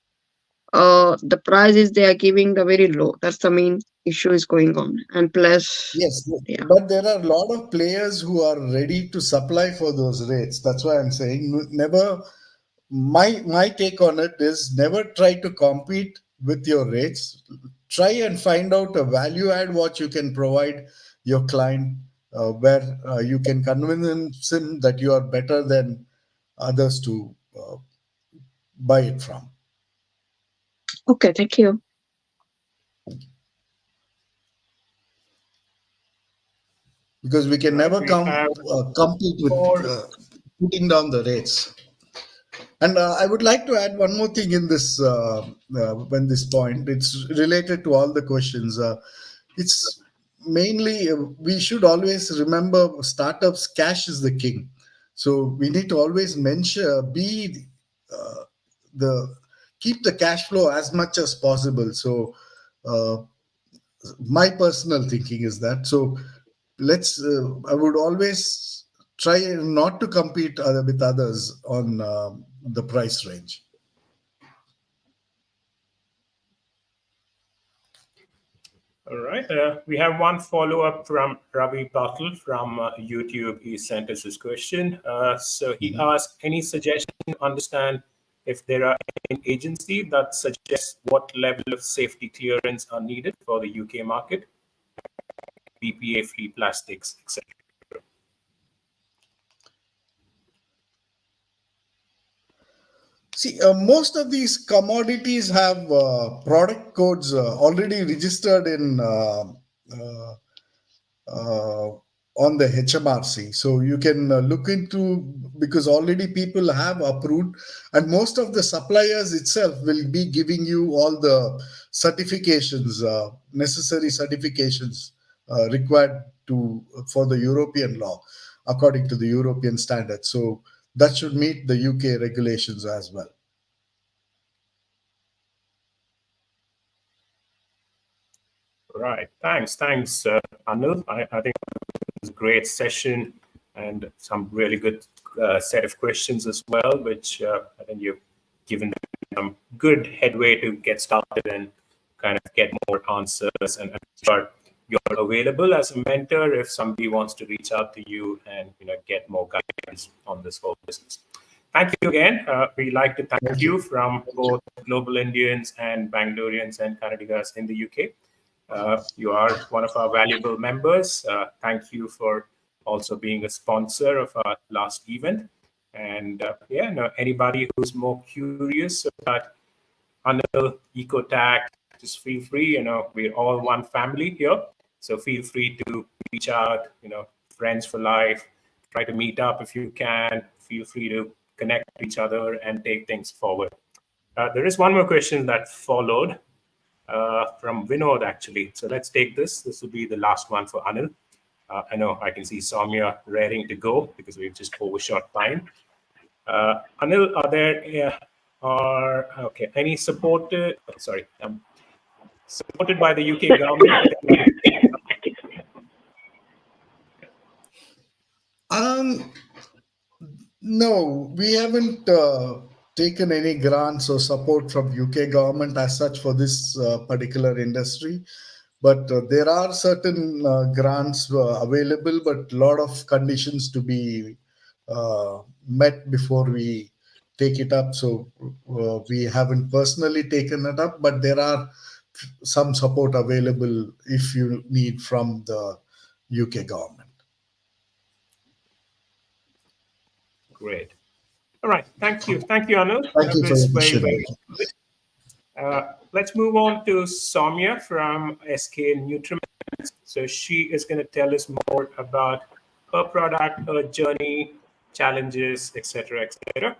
S5: The prices they are giving the very low. That's the main issue is going on. And plus,
S4: Yes,
S5: yeah.
S4: but there are a lot of players who are ready to supply for those rates. That's why I'm saying never. My take on it is never try to compete with your rates. Try and find out a value add what you can provide your client, where you can convince him that you are better than others to buy it from.
S5: Okay, thank you.
S4: Because we can
S1: Right.
S4: never
S1: We have
S4: compete with
S1: four.
S4: putting down the rates. And I would like to add one more thing in this when this point. It's related to all the questions. It's mainly we should always remember startups. Cash is the king, so we need to always mention be the keep the cash flow as much as possible. So uh, my personal thinking is that. So let's. I would always try not to compete with others on the price range.
S1: All right. We have one follow up from Ravi Patil from YouTube. He sent us his question. So he asked, any suggestion to understand if there are any agency that suggests what level of safety clearance are needed for the UK market, BPA free plastics, etc.
S4: See, most of these commodities have product codes already registered in uh, on the HMRC. So you can look into, because already people have approved, and most of the suppliers itself will be giving you all the certifications, necessary certifications required to for the European law, according to the European standards. So that should meet the UK regulations as well.
S1: Right. Thanks, Anil. I think it was a great session and some really good set of questions as well, which I think you've given some good headway to get started and kind of get more answers. And I'm sure you're available as a mentor if somebody wants to reach out to you and get more guidance on this whole business. Thank you again. We like to thank you from both Global Indians and Bangaloreans and Kannadigas in the UK. You are one of our valuable members. Thank you for also being a sponsor of our last event. And anybody who's more curious about Anil Ecotag, just feel free. We're all one family here. So feel free to reach out, friends for life. Try to meet up if you can. Feel free to connect with each other and take things forward. There is one more question that followed from Vinod, actually. So let's take this. This will be the last one for Anil. I know I can see Soumya raring to go because we've just overshot time. Anil, are there okay, any supported? Sorry, supported by the UK government?
S4: No, we haven't taken any grants or support from UK government as such for this particular industry. But there are certain grants available, but a lot of conditions to be met before we take it up. So we haven't personally taken it up, but there are some support available if you need from the UK government.
S1: Great. All right. Thank you. Thank you, Anil.
S4: Thank
S1: That
S4: you for
S1: was
S4: your
S1: very,
S4: question.
S1: very good. Let's move on to Soumya from SK Nutriment. So she is going to tell us more about her product, her journey, challenges, etc., etc.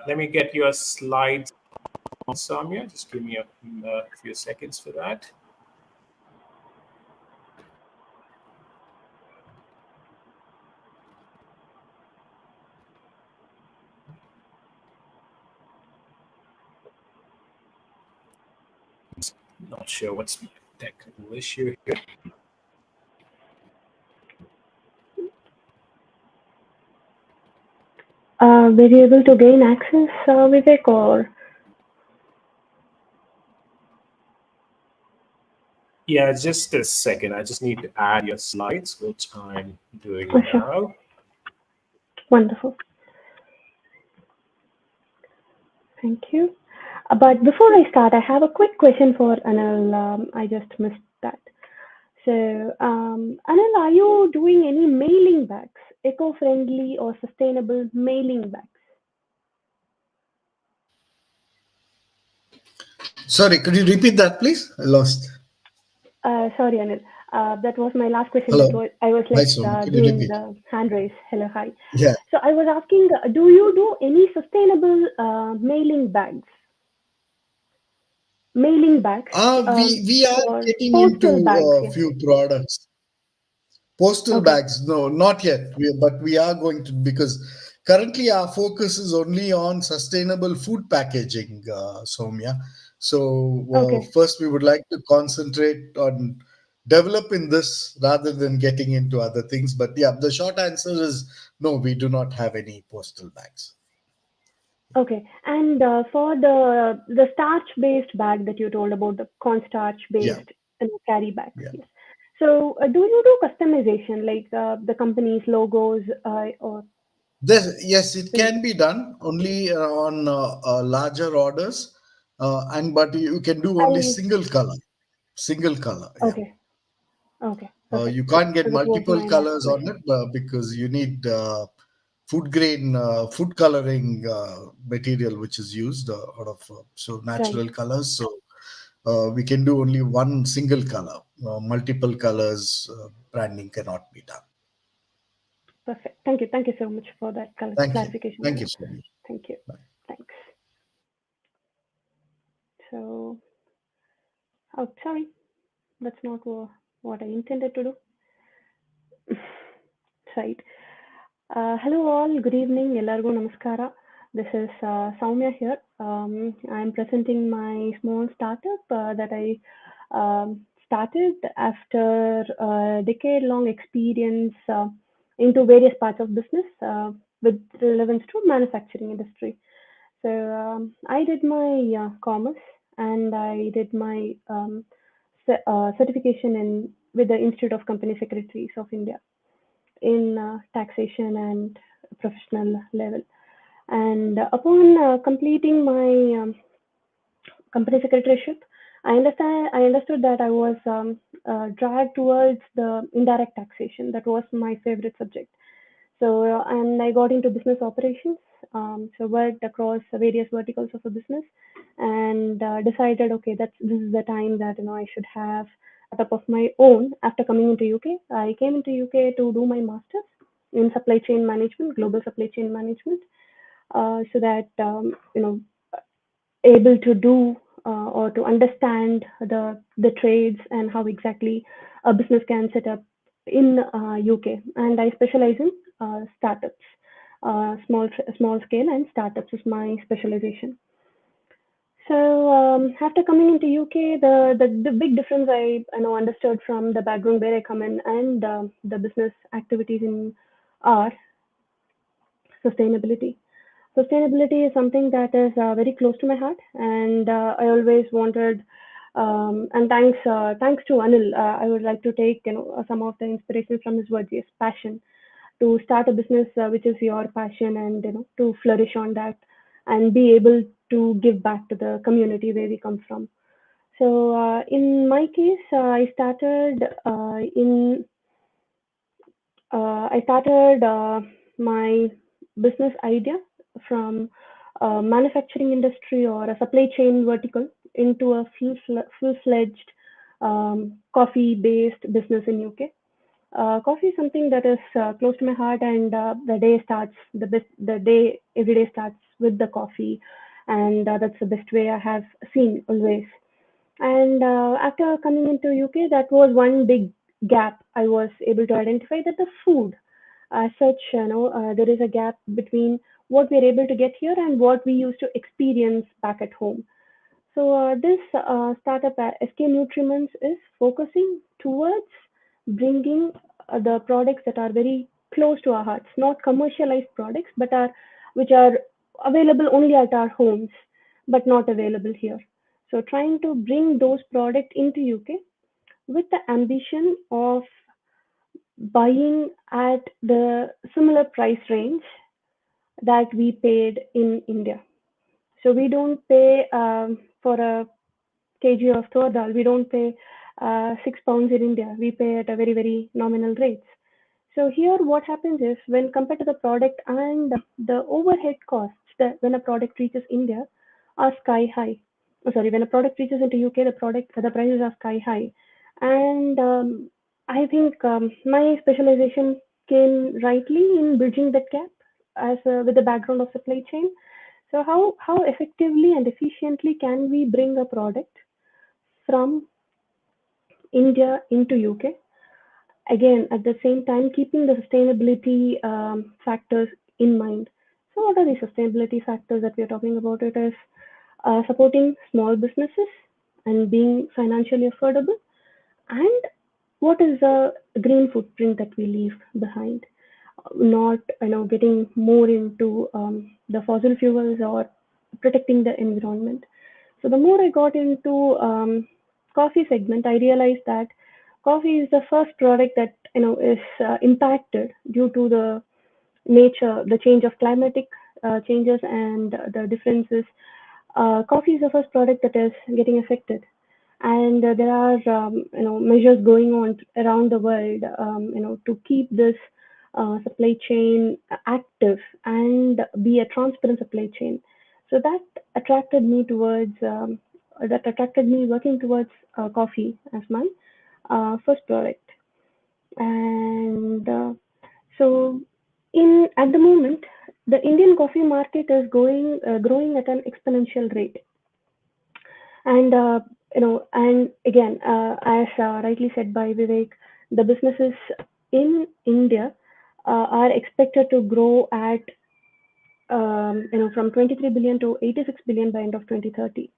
S1: Let me get your slides on, Soumya. Just give me a few seconds for that. Not sure what's my technical issue here.
S2: Were you able to gain access, Vivek, or?
S1: Yeah, just a second. I just need to add your slides, which I'm doing
S2: Oh, sure.
S1: now.
S2: Wonderful. Thank you. But before I start, I have a quick question for Anil. I just missed that. So, Anil, are you doing any mailing bags, eco-friendly or sustainable mailing bags?
S4: Sorry, could you repeat that, please? I lost.
S2: Sorry, Anil. That was my last question.
S4: Hello.
S2: That was I was
S4: Hi, Soumya. Could you
S2: doing
S4: repeat?
S2: the hand raise. Hello, hi.
S4: Yeah.
S2: So I was asking, do you do any sustainable mailing bags? Mailing bags
S4: We are
S2: for
S4: getting into
S2: postal bags.
S4: a
S2: Yes.
S4: few products. Postal
S2: Okay.
S4: bags, no, not yet. But we are going to, because currently our focus is only on sustainable food packaging, Soumya. So
S2: Okay.
S4: first we would like to concentrate on developing this rather than getting into other things. But yeah, the short answer is no, we do not have any postal bags.
S2: Okay. And for the starch-based bag that you told about, the
S4: Yeah,
S2: cornstarch-based carry bags.
S4: yeah.
S2: Yes. So do you do customization like the company's logos or
S4: Yes, it
S2: do you?
S4: can be done only on larger orders, and but you can do only
S2: I
S4: single color. Single color, yeah.
S2: Okay. Okay. Perfect.
S4: You
S2: Yeah.
S4: can't get
S2: So that was
S4: multiple
S2: my last
S4: colors on
S2: question.
S4: it because you need food grain, food coloring material which is used out of so
S2: Right.
S4: natural colors. So we can do only one single color. Multiple colors branding cannot be done.
S2: Perfect. Thank you. Thank you so much for that
S4: Thank you.
S2: clarification,
S4: Thank you
S2: Anil.
S4: so much.
S2: Thank you.
S4: Bye.
S2: Thanks. So, oh, sorry, that's not what I intended to do. Right. Hello all. Good evening. Ellargu namaskara. This is Soumya here. I'm presenting my small startup that I started after a decade-long experience into various parts of business with relevance to manufacturing industry. So I did my commerce and I did my certification in with the Institute of Company Secretaries of India in taxation and professional level. And upon completing my company secretaryship, I understood that I was dragged towards the indirect taxation. That was my favorite subject. So, and I got into business operations. So worked across various verticals of a business, and decided, okay, this is the time that I should have a startup of my own. After coming into UK, I came into UK to do my masters in supply chain management, global supply chain management, so that able to do or to understand the trades and how exactly a business can set up in UK. And I specialize in startups, small scale and startups is my specialization. So after coming into UK, the big difference I know understood from the background where I come in and the business activities in are sustainability. Sustainability is something that is very close to my heart, and I always wanted. And thanks to Anil, I would like to take some of the inspiration from his words. Yes, passion to start a business which is your passion, and to flourish on that, and be able to give back to the community where we come from. So in my case, I started my business idea from manufacturing industry or a supply chain vertical into a full-fledged coffee-based business in UK. Coffee is something that is close to my heart, and the day every day starts with the coffee, and that's the best way I have seen always. And after coming into UK, that was one big gap I was able to identify, that the food, as such, there is a gap between what we're able to get here and what we used to experience back at home. So this startup SK Nutriments is focusing towards bringing the products that are very close to our hearts, not commercialized products, but are which are available only at our homes, but not available here. So trying to bring those products into UK with the ambition of buying at the similar price range that we paid in India. So we don't pay for a kg of tur dal, we don't pay £6 in India. We pay at a very, very nominal rates. So here what happens is when compared to the product and the overhead costs that when a product reaches India are sky high. Oh, sorry, when a product reaches into UK, the prices are sky high. And I think my specialization came rightly in bridging that gap with the background of supply chain. So how effectively and efficiently can we bring a product from India into UK? Again, at the same time, keeping the sustainability factors in mind. So, what are the sustainability factors that we are talking about? It is supporting small businesses and being financially affordable, and what is the green footprint that we leave behind? Not getting more into the fossil fuels or protecting the environment. So the more I got into coffee segment, I realized that coffee is the first product that is impacted due to the nature, the change of climatic changes and the differences. Coffee is the first product that is getting affected, and there are measures going on around the world, to keep this supply chain active and be a transparent supply chain. So that attracted me working towards coffee as my first product. And so in at the moment, the Indian coffee market is growing at an exponential rate. And and again, as rightly said by Vivek, the businesses in India are expected to grow at from 23 billion to 86 billion by end of 2030.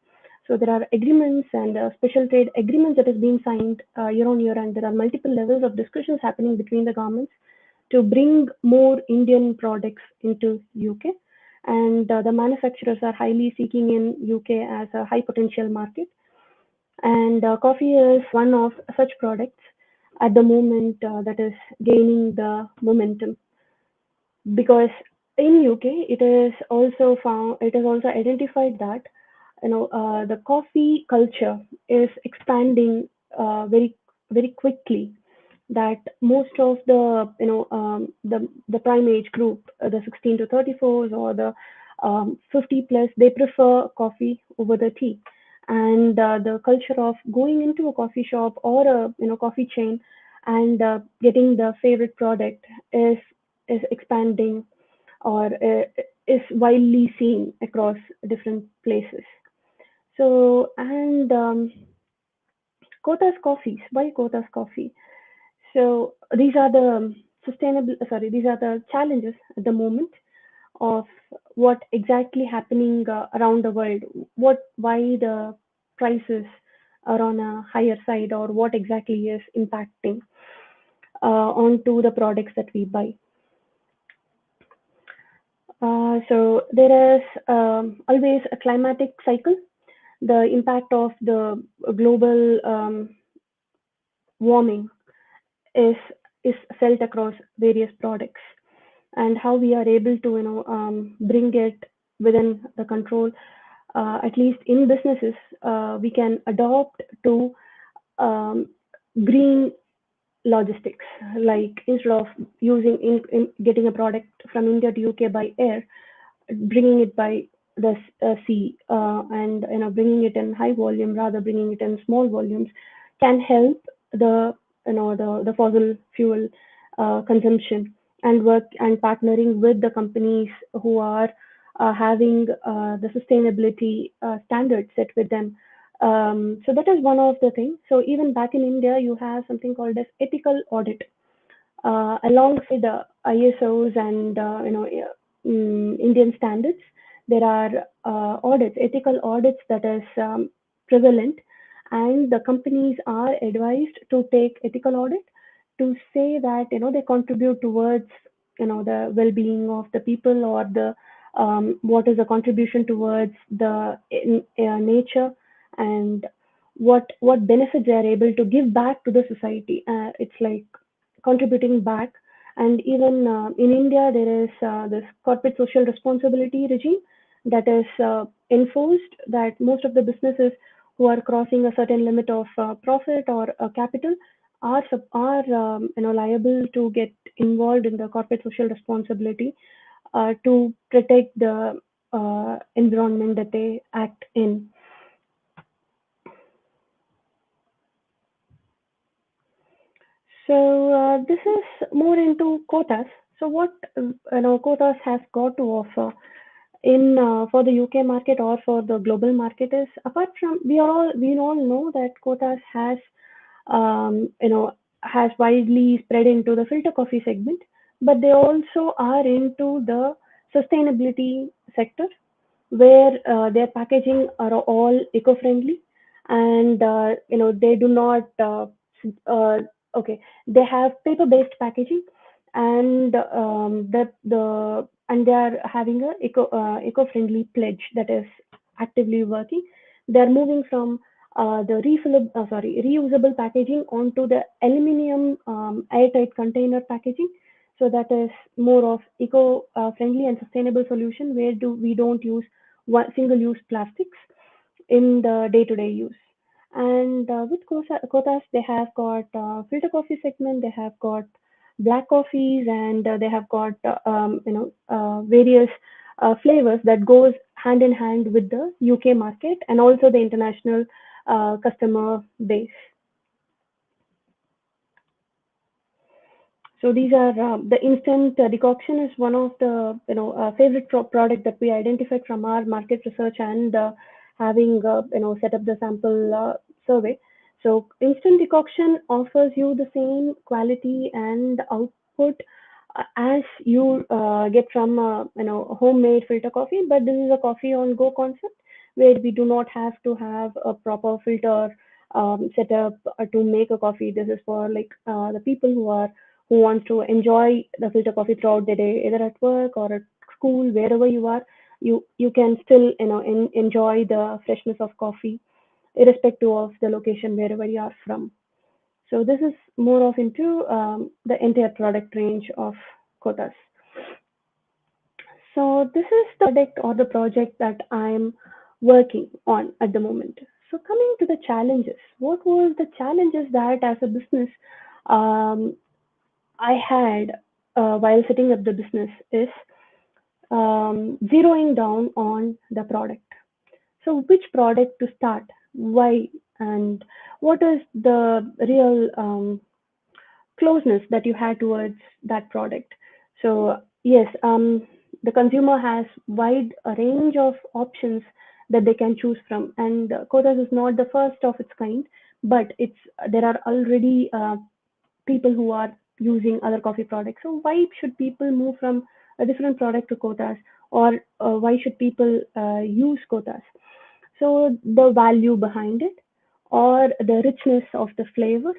S2: So there are agreements and special trade agreements that is being signed year on year, and there are multiple levels of discussions happening between the governments to bring more Indian products into UK. And the manufacturers are highly seeking in UK as a high potential market. And coffee is one of such products at the moment that is gaining the momentum, because in UK it is also identified that the coffee culture is expanding very very quickly. That most of the the prime age group, the 16 to 34s or the 50 plus, they prefer coffee over the tea. And the culture of going into a coffee shop or a coffee chain and getting the favorite product is expanding, or is widely seen across different places. So, and Kota's coffees. Why Kota's coffee? So these are the these are the challenges at the moment of what exactly happening around the world. Why the prices are on a higher side, or what exactly is impacting onto the products that we buy. So there is always a climatic cycle, the impact of the global warming is is felt across various products, and how we are able to bring it within the control. At least in businesses, we can adopt to um, green logistics, like instead of using in getting a product from India to UK by air, bringing it by the sea, and bringing it in high volume rather bringing it in small volumes, can help the the fossil fuel consumption, and work and partnering with the companies who are having the sustainability standards set with them. So that is one of the things. So even back in India, you have something called as ethical audit, alongside the ISOs and Indian standards. there are audits, ethical audits that is prevalent, and the companies are advised to take ethical audit to say that they contribute towards the well-being of the people, or the what is the contribution towards the nature, and what benefits they are able to give back to the society. It's like contributing back. And even in India, there is this corporate social responsibility regime that is enforced, that most of the businesses who are crossing a certain limit of profit or capital are liable to get involved in the corporate social responsibility to protect the environment that they act in. So this is more into quotas. So what quotas has got to offer in for the UK market or for the global market is, apart from, we all know that quotas has has widely spread into the filter coffee segment, but they also are into the sustainability sector, where their packaging are all eco-friendly, and they do not okay, they have paper-based packaging, and and they are having a eco-friendly pledge that is actively working. They are moving from the reusable packaging onto the aluminum airtight container packaging. So that is more of eco-friendly and sustainable solution, where we don't use single-use plastics in the day-to-day use. And with Kotas, they have got filter coffee segment, they have got black coffees, and they have got various flavors that goes hand in hand with the UK market and also the international customer base. So these are the instant decoction is one of the favorite product that we identified from our market research, and having set up the sample survey. So instant decoction offers you the same quality and output as you get from homemade filter coffee, but this is a coffee on go concept, where we do not have to have a proper filter setup to make a coffee. This is for like the people who want to enjoy the filter coffee throughout the day, either at work or at school, wherever you are. You can still enjoy the freshness of coffee, irrespective of the location wherever you are from. So this is more of into the entire product range of Kotas. So this is the product or the project that I'm working on at the moment. So coming to the challenges, what was the challenges that as a business I had while setting up the business is zeroing down on the product. So which product to start, why, and what is the real closeness that you had towards that product. So yes, the consumer has wide a range of options that they can choose from, and Kotas is not the first of its kind, but there are already people who are using other coffee products. So why should people move from a different product to Kotas, or why should people use Kotas? So the value behind it, or the richness of the flavor,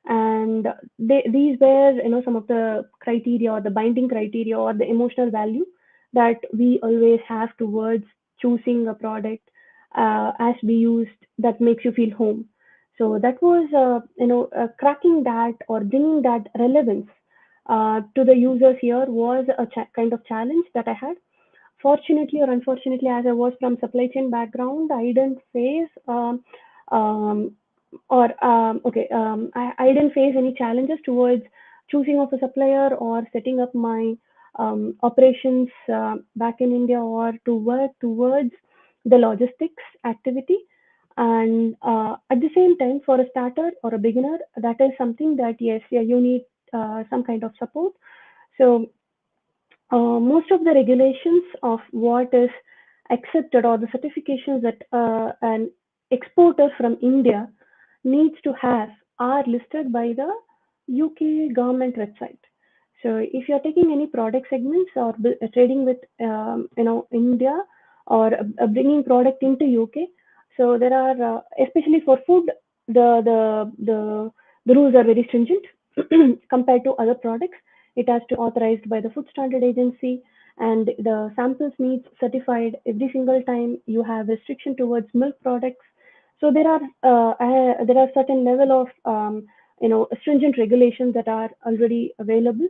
S2: and these were some of the criteria, or the binding criteria, or the emotional value that we always have towards choosing a product as we used, that makes you feel home. So that was cracking that or bringing that relevance to the users here was a kind of challenge that I had. Fortunately or unfortunately, as I was from supply chain background, I didn't face um, I didn't face any challenges towards choosing of a supplier or setting up my operations back in India, or to work towards the logistics activity. And at the same time, for a starter or a beginner, that is something that yes, yeah, you need some kind of support. So most of the regulations of what is accepted, or the certifications that an exporter from India needs to have, are listed by the UK government website. So if you're taking any product segments or trading with India, or bringing product into UK. So there are, especially for food, the rules are very stringent compared to other products. It has to authorized by the Food Standard Agency, and the samples needs certified every single time. You have restriction towards milk products. So there are certain level of stringent regulations that are already available,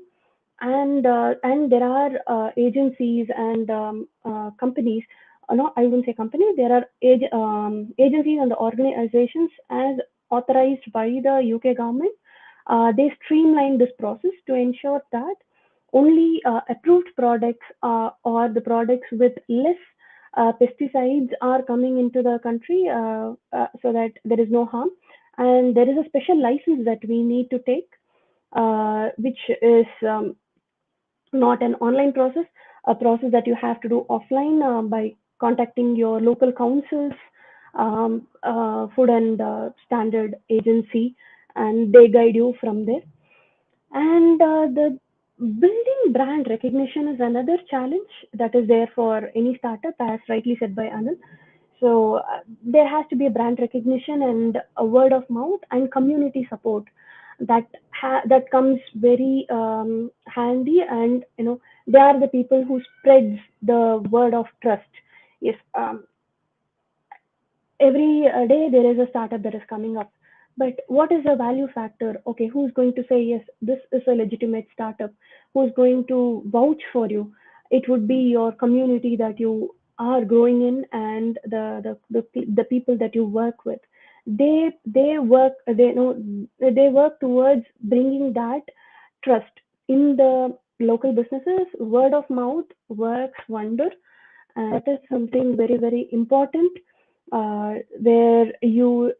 S2: and there are agencies and companies. No, I wouldn't say companies. There are agencies and organizations as authorized by the UK government. They streamline this process to ensure that only approved products or the products with less pesticides are coming into the country, so that there is no harm. And there is a special license that we need to take, which is not an online process, a process that you have to do offline by contacting your local councils, food and standard agency, and they guide you from there. And the building brand recognition is another challenge that is there for any startup, as rightly said by Anil. So there has to be a brand recognition and a word of mouth and community support that comes very handy. And they are the people who spreads the word of trust. Yes, every day there is a startup that is coming up, but what is the value factor? Okay, who's going to say yes, this is a legitimate startup? Who's going to vouch for you? It would be your community that you are growing in, and the people that you work with. They work towards bringing that trust in the local businesses. Word of mouth works wonder, and that is something very, very important, where you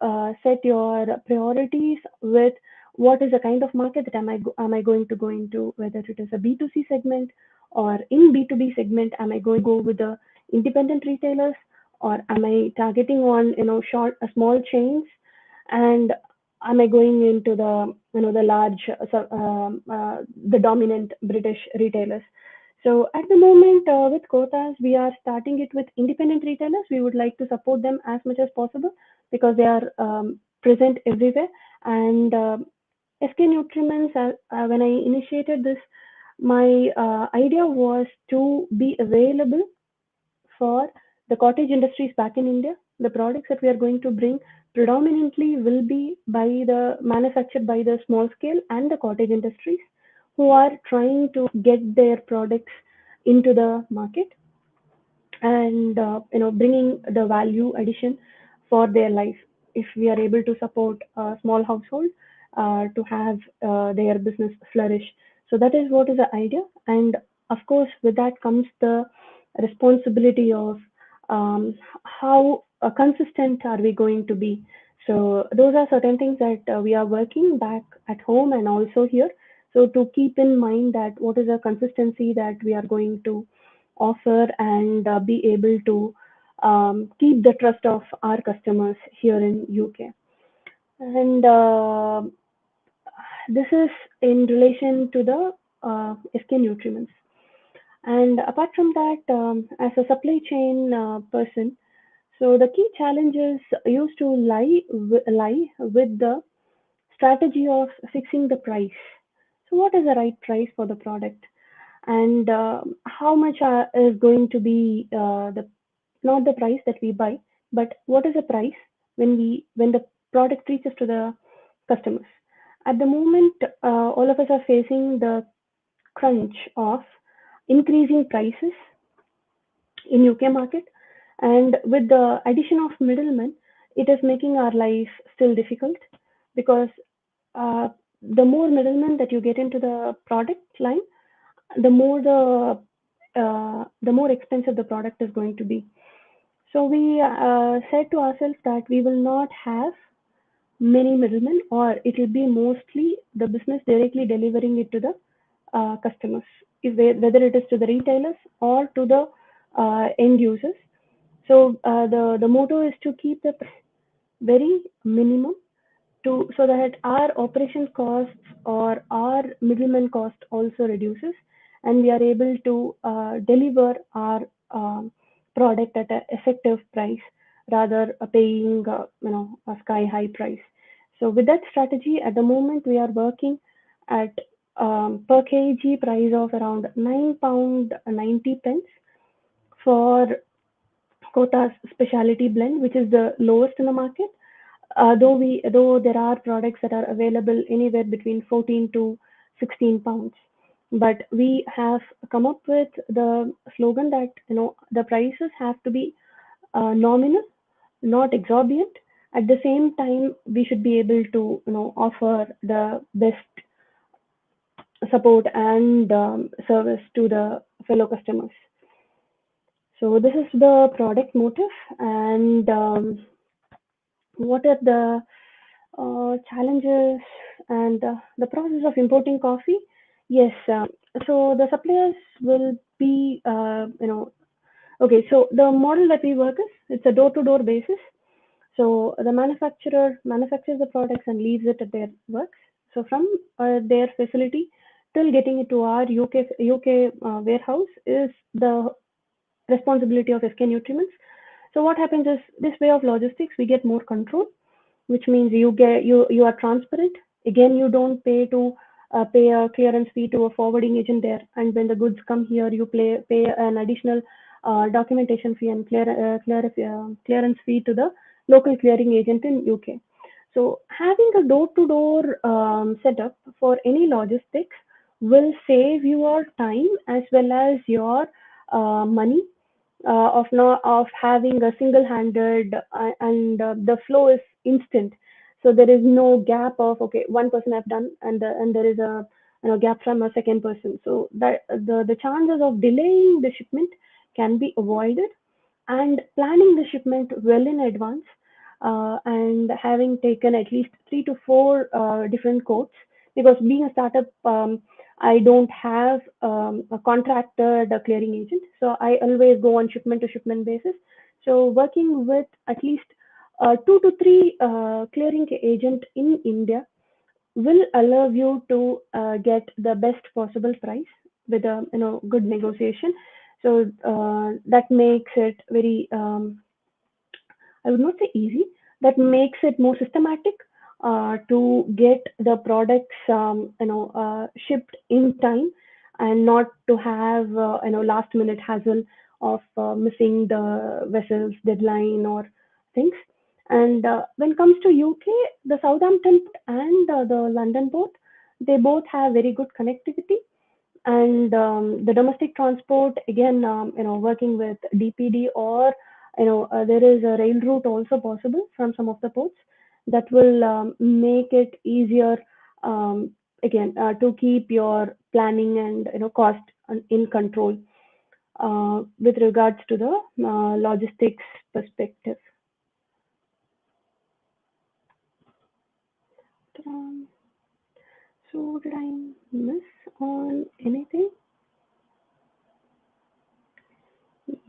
S2: set your priorities with what is the kind of market that am I going to go into, whether it is a B2C segment or in B2B segment. Am I going to go with the independent retailers, or am I targeting on small chains, and am I going into the large the dominant British retailers? So at the moment, with Kothas, we are starting it with independent retailers. We would like to support them as much as possible because they are present everywhere. And SK Nutriments, when I initiated this, my idea was to be available for the cottage industries back in India. The products that we are going to bring predominantly will be manufactured by the small scale and the cottage industries who are trying to get their products into the market, and bringing the value addition for their life. If we are able to support a small household to have their business flourish, so that is what is the idea. And of course, with that comes the responsibility of how consistent are we going to be. So those are certain things that we are working back at home and also here. So to keep in mind that what is the consistency that we are going to offer, and be able to keep the trust of our customers here in UK. And this is in relation to the SK Nutriments. And apart from that, as a supply chain person, so the key challenges used to lie with the strategy of fixing the price. So what is the right price for the product, and how much is going to be the not the price that we buy, but what is the price when the product reaches to the customers. At the moment, all of us are facing the crunch of increasing prices in UK market, and with the addition of middlemen, it is making our life still difficult, because uh, the more middlemen that you get into the product line, the more the more expensive the product is going to be. So we said to ourselves that we will not have many middlemen, or it will be mostly the business directly delivering it to the customers, whether it is to the retailers or to the end users. So the motto is to keep the very minimum, so that our operation costs or our middleman cost also reduces, and we are able to deliver our product at an effective price rather paying a sky high price. So with that strategy, at the moment we are working at per kg price of around £9.90 for Kota's specialty blend, which is the lowest in the market. Though there are products that are available anywhere between 14 to 16 pounds, but we have come up with the slogan that the prices have to be nominal, not exorbitant. At the same time, we should be able to offer the best support and service to the fellow customers. So this is the product motive, and what are the challenges and the process of importing coffee? Yes, so the suppliers will be, okay. So the model that we work is it's a door-to-door basis. So the manufacturer manufactures the products and leaves it at their works. So from their facility till getting it to our UK warehouse is the responsibility of SK Nutriments. So what happens is this way of logistics, we get more control, which means you are transparent. Again, you don't pay a clearance fee to a forwarding agent there, and when the goods come here, you pay an additional documentation fee and clearance fee to the local clearing agent in UK. So having a door-to-door setup for any logistics will save your time as well as your money of having a single-handed and the flow is instant. So there is no gap of okay, one person have done and there is a gap from a second person. So that the chances of delaying the shipment can be avoided, and planning the shipment well in advance and having taken at least 3 to 4 different quotes, because being a startup, I don't have a contracted clearing agent, so I always go on shipment to shipment basis. So working with at least 2 to 3 clearing agent in India will allow you to get the best possible price with a good negotiation. So that makes it very I would not say easy. That makes it more systematic to get the products, shipped in time, and not to have last minute hassle of missing the vessel's deadline or things. And when it comes to UK, the Southampton and the London port, they both have very good connectivity. And the domestic transport, again, working with DPD or there is a rail route also possible from some of the ports that will make it easier, again, to keep your planning and cost in control with regards to the logistics perspective. So did I miss on anything?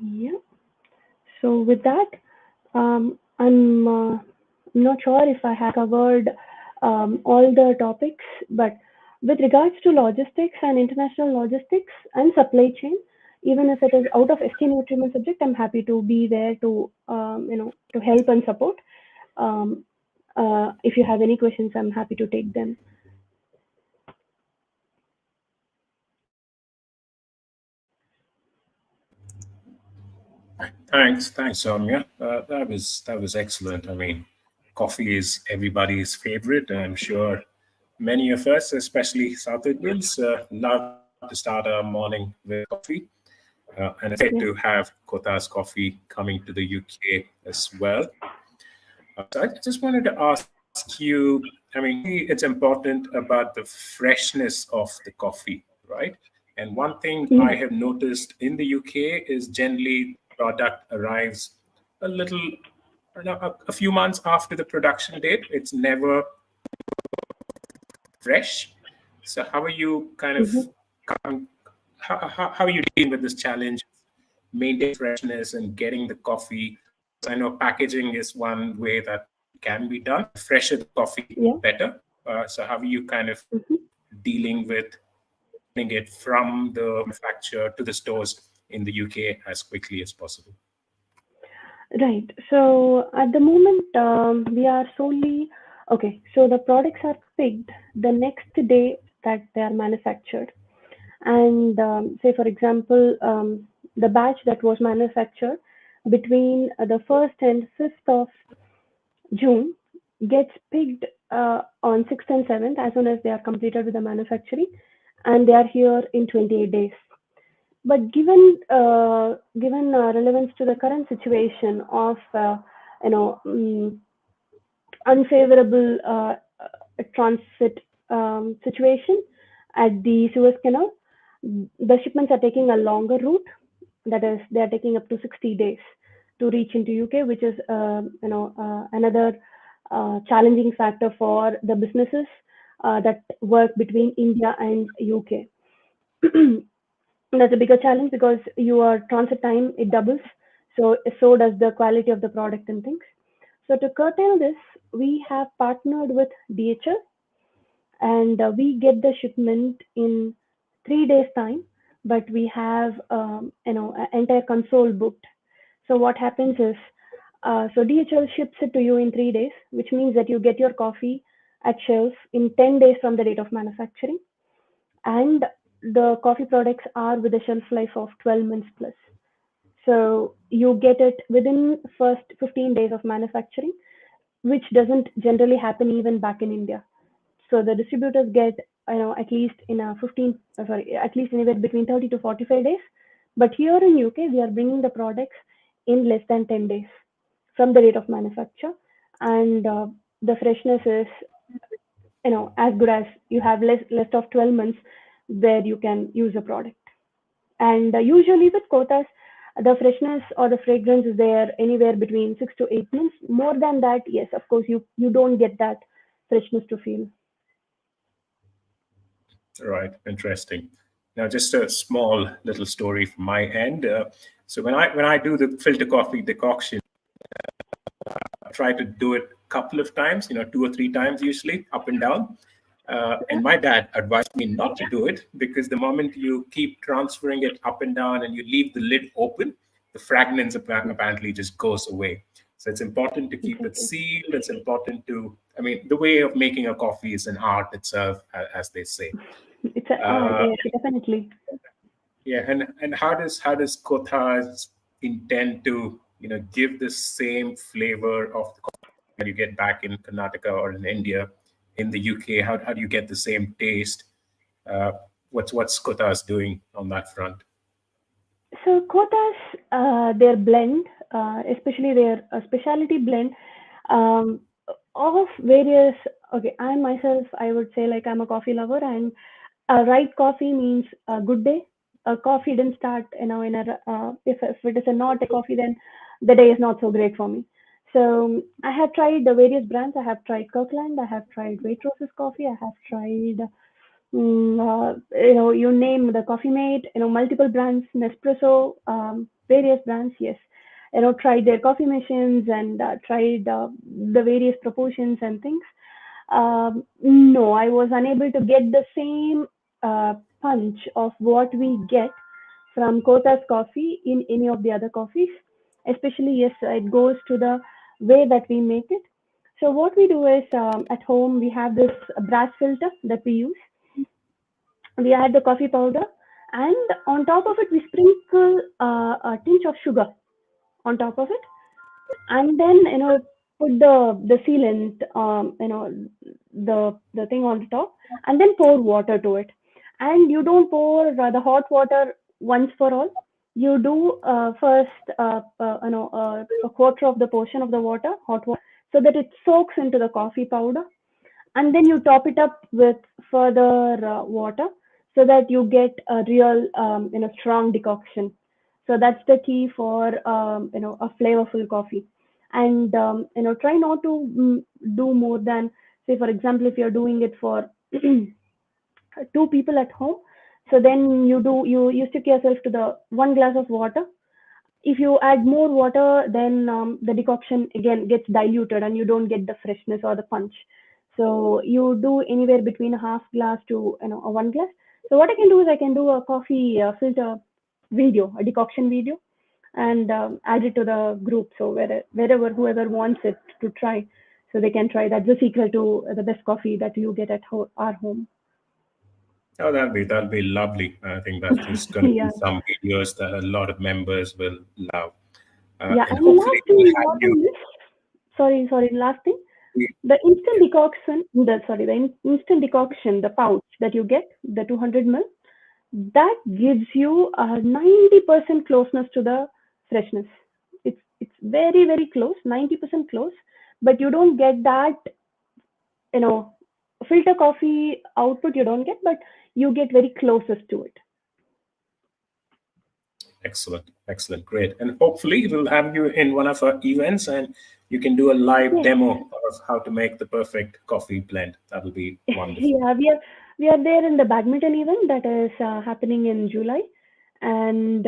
S2: Yeah. So with that, I'm not sure if I have covered all the topics, but with regards to logistics and international logistics and supply chain, even if it is out of SK Nutriment subject, I'm happy to be there to to help and support. If you have any questions, I'm happy to take them.
S1: Thanks, Soumya. That was excellent. I mean, coffee is everybody's favorite, and I'm sure many of us, especially South Indians, love to start our morning with coffee. And it's great to have Kota's Coffee coming to the UK as well. So I just wanted to ask you, I mean, it's important about the freshness of the coffee, right? And one thing I have noticed in the UK is generally product arrives a little, a few months after the production date. It's never fresh. So how are you kind of, how are you dealing with this challenge, maintaining freshness and getting the coffee? I know packaging is one way that can be done. Fresher the coffee, better. So how are you kind of dealing with getting it from the manufacturer to the stores in the UK as quickly as possible?
S2: Right. So at the moment, we are solely okay. So the products are picked the next day that they are manufactured. And say, for example, the batch that was manufactured between the 1st and 5th of June gets picked on 6th and 7th as soon as they are completed with the manufacturing, and they are here in 28 days. But given relevance to the current situation of you know unfavorable transit situation at the Suez Canal, the shipments are taking a longer route. That is, they are taking up to 60 days to reach into UK, which is another challenging factor for the businesses that work between India and UK. That's a bigger challenge because your transit time it doubles, so does the quality of the product and things. So to curtail this, we have partnered with DHL, and we get the shipment in 3 days time, but we have an entire console booked. So what happens is, so DHL ships it to you in 3 days, which means that you get your coffee at shelf in 10 days from the date of manufacturing, and the coffee products are with a shelf life of 12 months plus. So you get it within first 15 days of manufacturing, which doesn't generally happen even back in India. So the distributors get at least in a 15 at least anywhere between 30 to 45 days. But here in UK, we are bringing the products in less than 10 days from the date of manufacture, and the freshness is as good as you have less of 12 months where you can use a product. And usually with Kotas, the freshness or the fragrance is there anywhere between 6 to 8 months. More than that, yes, of course, you don't get that freshness to feel.
S1: Right, interesting. Now, just a small little story from my end. So when I do the filter coffee decoction, I try to do it a couple of times, 2 or 3 times usually, up and down. And my dad advised me not to do it because the moment you keep transferring it up and down and you leave the lid open, the fragrance apparently just goes away. So it's important to keep it
S2: Exactly.
S1: sealed. It's important I mean, the way of making a coffee is an art itself, as they say.
S2: It's a art,
S1: Uh,
S2: yes, definitely.
S1: yeah, and how does Kothas intend to give the same flavor of the coffee that you get back in Karnataka or in India, in the UK? How do you get the same taste? Uh, what's Kothas doing on that front?
S2: So Kotas, their blend, especially their specialty blend, um, of various. Okay, I myself, I would say like I'm a coffee lover, and a right coffee means a good day. A coffee didn't start, in a if it is a not a coffee, then the day is not so great for me. So I have tried the various brands. I have tried Kirkland. I have tried Waitroses coffee. I have tried you name the Coffee Mate, multiple brands, Nespresso, various brands, yes. Tried their coffee machines and tried the various proportions and things. No, I was unable to get the same punch of what we get from Kota's coffee in any of the other coffees. Especially, yes, it goes to the way that we make it. So what we do is at home we have this brass filter that we use. We add the coffee powder, and on top of it we sprinkle a tinge of sugar on top of it, and then put the sealant, the thing on the top, and then pour water to it. And you don't pour the hot water once for all. You do first a quarter of the portion of the water, hot water, so that it soaks into the coffee powder, and then you top it up with further water so that you get a real strong decoction. So that's the key for a flavorful coffee. And try not to do more than, say, for example, if you're doing it for 2 people at home, so then you stick yourself to the 1 glass of water. If you add more water, then the decoction again gets diluted and you don't get the freshness or the punch. So you do anywhere between a half glass to a 1 glass. So what I can do is I can do a coffee filter video, a decoction video, and add it to the group. So wherever whoever wants it to try, so they can try. That's the secret to the best coffee that you get at our home.
S1: Oh, that'll be lovely. I think that is going to be
S2: Yeah.
S1: some videos that a lot of members will love.
S2: Yeah,
S1: And
S2: and the
S1: hopefully
S2: last thing
S1: we'll have
S2: important
S1: you.
S2: is, sorry, last thing, the instant decoction, the instant decoction, the pouch that you get, the 200 ml, that gives you a 90% closeness to the freshness. It's very, very close, 90% close, but you don't get that, you know, filter coffee output you don't get, but you get very closest to it.
S1: Excellent, great. And hopefully we'll have you in one of our events and you can do a live
S2: Yes.
S1: demo of how to make the perfect coffee blend. That'll be wonderful.
S2: Yeah, we are there in the badminton event that is happening in July, and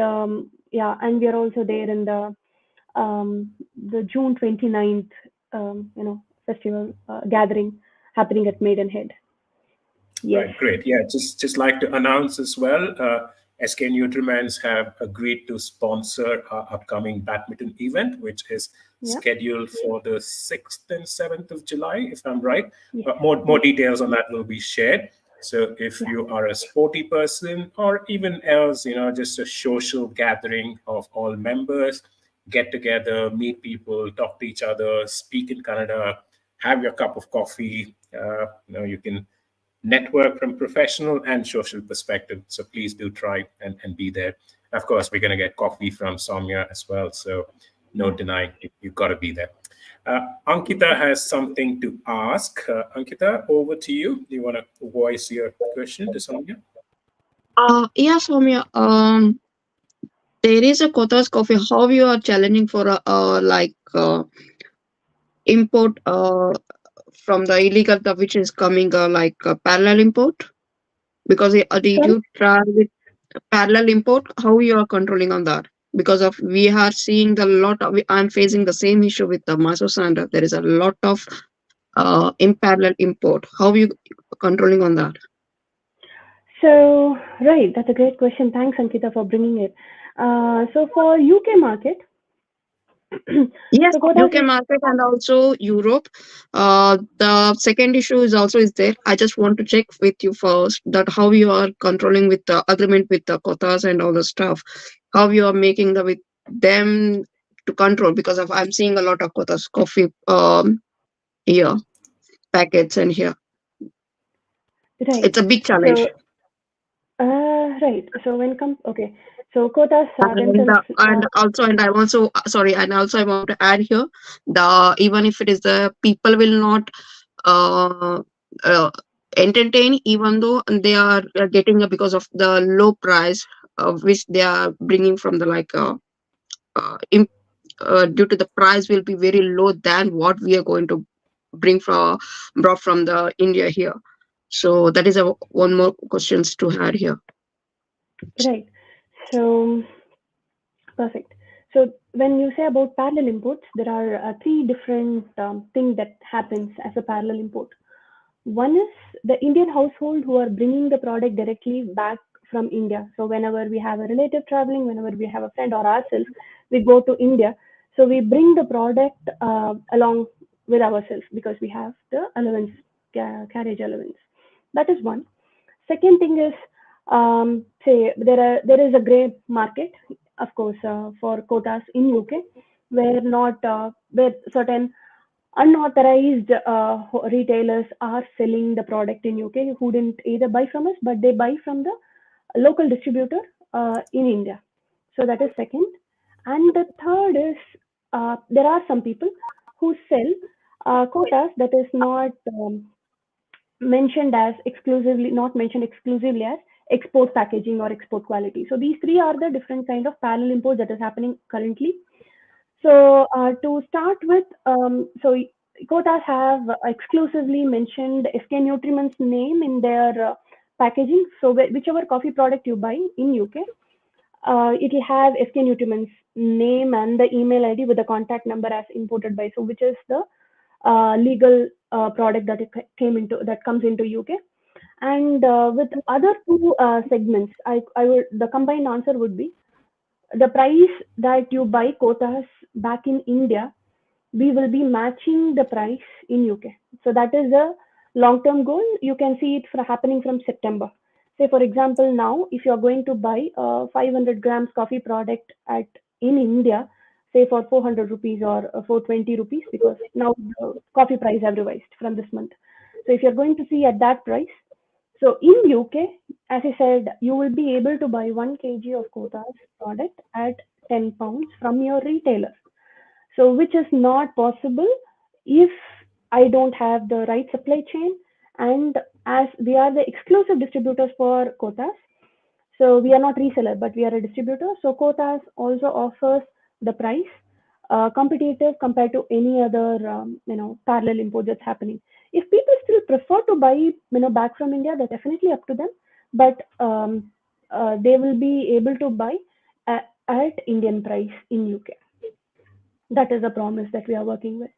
S2: yeah, and we are also there in the June 29th, festival gathering happening at Maidenhead. Yes.
S1: Right, great. Yeah, just like to announce as well, SK Nutriments have agreed to sponsor our upcoming badminton event, which is
S2: Yeah.
S1: scheduled for the 6th and 7th of July, if I'm right.
S2: Yes.
S1: More details on that will be shared. So if you are a sporty person or even else, just a social gathering of all members, get together, meet people, talk to each other, speak in Kannada, have your cup of coffee. You can network from professional and social perspective. So please do try and be there. Of course, we're going to get coffee from Soumya as well. So no denying, you've got to be there. Ankita has something to ask. Ankita, over to you. Do you want to voice your question to Soumya?
S5: Yeah, Soumya. There is a Kothas coffee. How you are challenging for import from the illegal stuff which is coming like parallel import? Because did you try with parallel import? How you are controlling on that? Because of we are seeing I'm facing the same issue with the Maso Sander. There is a lot of in parallel import. How you controlling on that?
S2: So, right, that's a great question. Thanks, Ankita, for bringing it. So for UK market,
S5: yes,
S2: so Kothas
S5: UK market and also Europe. The second issue is there. I just want to check with you first that how you are controlling with the agreement with the Kothas and all the stuff. How you are making with them to control, because of I'm seeing a lot of Kothas coffee here packets and here.
S2: right.
S5: It's a big challenge.
S2: So, right. So when comes so Kothas
S5: and I'm also sorry, and also I want to add here even if it is the people will not entertain, even though they are getting because of the low price which they are bringing from the due to the price will be very low than what we are going to brought from the India here. So that is one more questions to add here.
S2: Right. So perfect. So when you say about parallel imports, there are three different things that happens as a parallel import. One is the Indian household who are bringing the product directly back from India. So whenever we have a relative traveling, whenever we have a friend or ourselves, we go to India. So we bring the product along with ourselves because we have the allowance, carriage allowance. That is one. Second thing is, say there is a grey market, of course, for quotas in UK, where certain unauthorized retailers are selling the product in UK who didn't either buy from us, but they buy from the local distributor in India. So that is second. And the third is there are some people who sell quotas that is not not mentioned exclusively as export packaging or export quality. So these three are the different kind of parallel imports that is happening currently. So to start with, so quotas have exclusively mentioned SK Nutriments name in their packaging. So whichever coffee product you buy in UK, it will have SK Nutriments name and the email ID with the contact number as imported by. So which is the legal product that comes into UK. And with other two segments, the combined answer would be the price that you buy Kothas back in India, we will be matching the price in UK. So that is a long-term goal. You can see it happening from September. Say, for example, now if you are going to buy a 500 grams coffee product in India, say for 400 rupees or 420 rupees, because now the coffee price have revised from this month. So if you're going to see at that price, so in UK, as I said, you will be able to buy 1 kg of Kothas product at 10 pounds from your retailer. So which is not possible if I don't have the right supply chain, and as we are the exclusive distributors for Kothas, so we are not reseller, but we are a distributor. So Kothas also offers the price competitive compared to any other parallel import that's happening. If people still prefer to buy back from India, that's definitely up to them. But they will be able to buy at Indian price in UK. That is a promise that we are working with.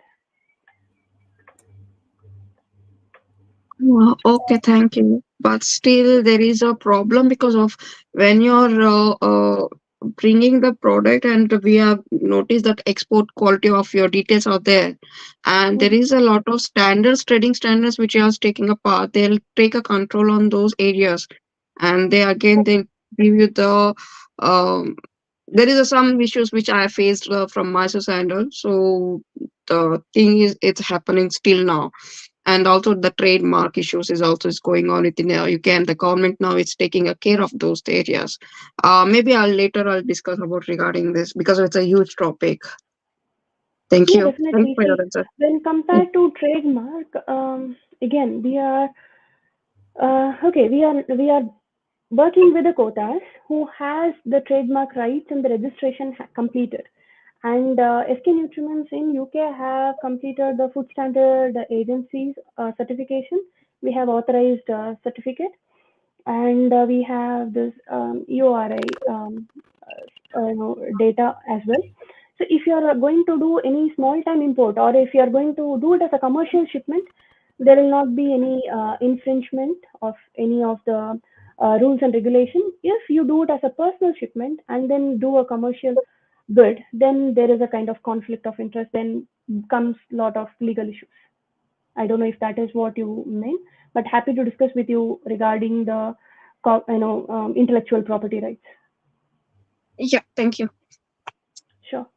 S5: Okay, thank you. But still, there is a problem because of when you're bringing the product, and we have noticed that export quality of your details are there, and there is a lot of standards, trading standards, which you are taking apart. They'll take a control on those areas, and they'll give you the there is some issues which I faced from my handle. So the thing is, it's happening still now, and also the trademark issues is going on within UK, and the government now is taking a care of those areas. Maybe I'll discuss about regarding this because it's a huge topic. Thank
S2: Yeah,
S5: you. Thanks
S2: definitely.
S5: for your
S2: See,
S5: answer.
S2: when compared to trademark, again, we are we are working with the Kothas who has the trademark rights and the registration completed. And SK Nutriments in UK have completed the food standard agencies certification. We have authorized certificate, and we have this EORI data as well. So if you are going to do any small time import, or if you are going to do it as a commercial shipment, there will not be any infringement of any of the rules and regulations. If you do it as a personal shipment and then do a commercial good, then there is a kind of conflict of interest, then comes a lot of legal issues. I don't know if that is what you mean, but happy to discuss with you regarding the intellectual property rights.
S5: Yeah, thank you.
S2: Sure.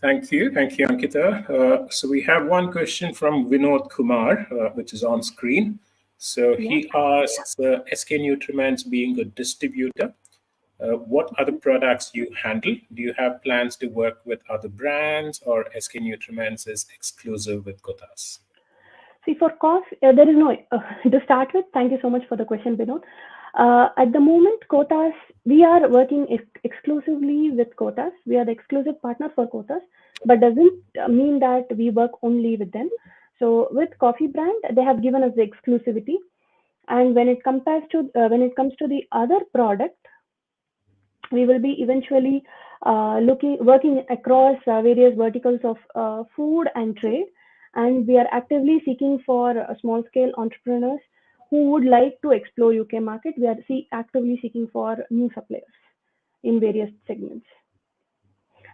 S1: Thank you, Ankita. So we have one question from Vinod Kumar, which is on screen. So he asks, SK Nutriments being a distributor, what other products you handle? Do you have plans to work with other brands, or SK Nutriments is exclusive with Kothas?
S2: See, for cost, there is no, to start with, thank you so much for the question, Vinod. At the moment, Kothas, we are working exclusively with Kothas. We are the exclusive partner for Kothas, but doesn't mean that we work only with them. So with Coffee Brand, they have given us the exclusivity. And when it comes to the other product, we will be eventually working across various verticals of food and trade, and we are actively seeking for small scale entrepreneurs who would like to explore UK market. We are actively seeking for new suppliers in various segments.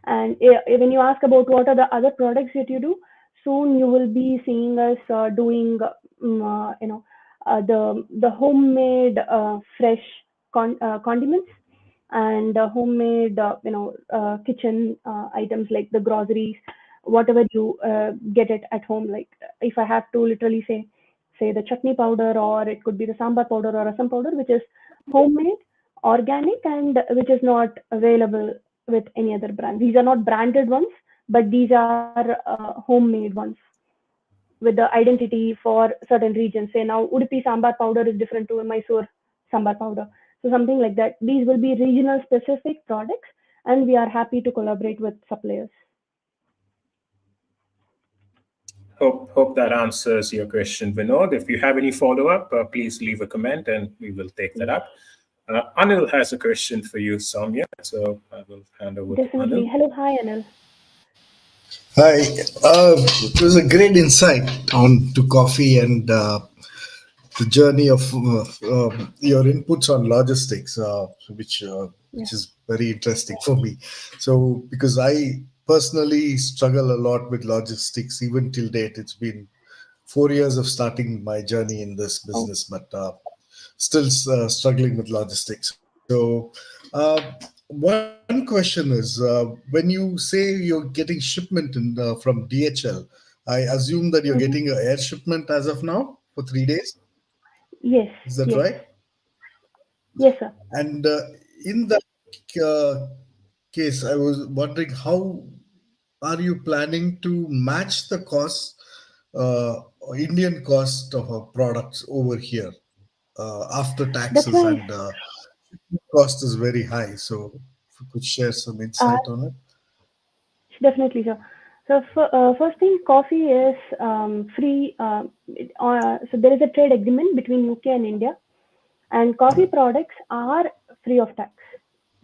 S2: And when you ask about what are the other products that you do, soon you will be seeing us doing the homemade fresh condiments and homemade kitchen items, like the groceries, whatever you get it at home. Like if I have to literally say the chutney powder, or it could be the sambar powder or rasam powder, which is homemade, organic, and which is not available with any other brand. These are not branded ones, but these are homemade ones with the identity for certain regions. Say now Udupi sambar powder is different to Mysore sambar powder. So something like that. These will be regional specific products, and we are happy to collaborate with suppliers.
S1: Hope that answers your question, Vinod. If you have any follow-up, please leave a comment and we will take that up. Anil has a question for you, Soumya. So I will hand over
S2: Definitely.
S1: to Anil.
S2: Hello, hi, Anil.
S4: Hi, it was a great insight on to coffee and the journey of your inputs on logistics, which is very interesting for me. So because I personally struggle a lot with logistics, even till date, it's been 4 years of starting my journey in this
S2: Oh,
S4: business, but still struggling with logistics. So one question is, when you say you're getting shipment from DHL, I assume that you're
S2: mhm.
S4: getting an air shipment as of now for 3 days.
S2: Yes,
S4: Is that
S2: yes,
S4: right?
S2: yes, sir.
S4: And in that uh, case, I was wondering, how are you planning to match the cost, Indian cost of our products over here, after
S2: That's
S4: taxes,
S2: why
S4: and cost is very high. So if you could share some
S2: uh,
S4: insight on it.
S2: definitely, sir. So first thing, coffee is free. So there is a trade agreement between UK and India, and coffee products are free of tax.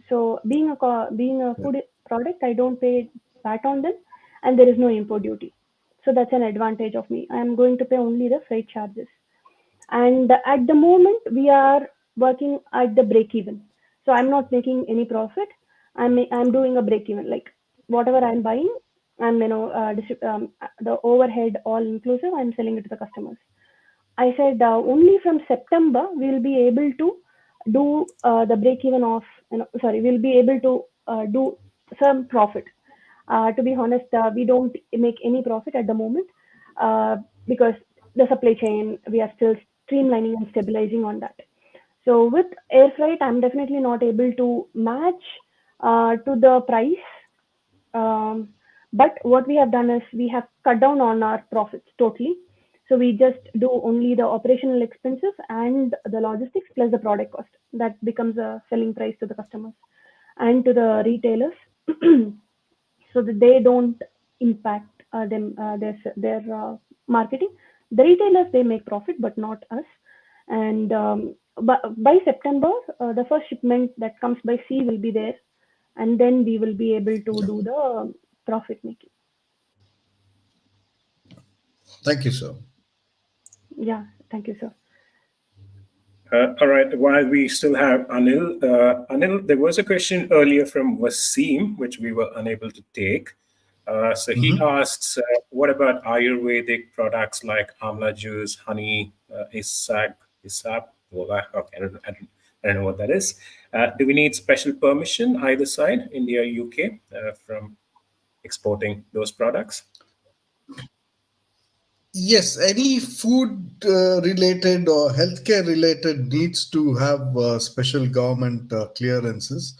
S2: So being a food product, I don't pay VAT on them, and there is no import duty. So that's an advantage of me. I am going to pay only the freight charges. And at the moment, we are working at the break even. So I'm not making any profit. I'm doing a break even. Like whatever I'm buying, I'm the overhead all inclusive. I'm selling it to the customers. I said only from September we'll be able to do the break even of, sorry, we'll be able to do some profit. To be honest, we don't make any profit at the moment uh, because the supply chain, we are still streamlining and stabilizing on that. So with air freight, I'm definitely not able to match to the price. Um, but what we have done is we have cut down on our profits totally. So we just do only the operational expenses and the logistics plus the product cost. That becomes a selling price to the customers and to the retailers, so that they don't impact their marketing. The retailers, they make profit, but not us. And by September, the first shipment that comes by sea will be there, and then we will be able to
S4: Yeah.
S2: do the profit making.
S4: Thank you, sir.
S2: Yeah, thank you, sir.
S1: All right. While we still have Anil, there was a question earlier from Wasim, which we were unable to take. So he
S4: Mhm.
S1: asks, what about Ayurvedic products like amla juice, honey, isap? Well, okay, I don't know what that is. Do we need special permission either side, India, UK, from exporting those products?
S4: Yes, any food related or healthcare related needs to have special government clearances.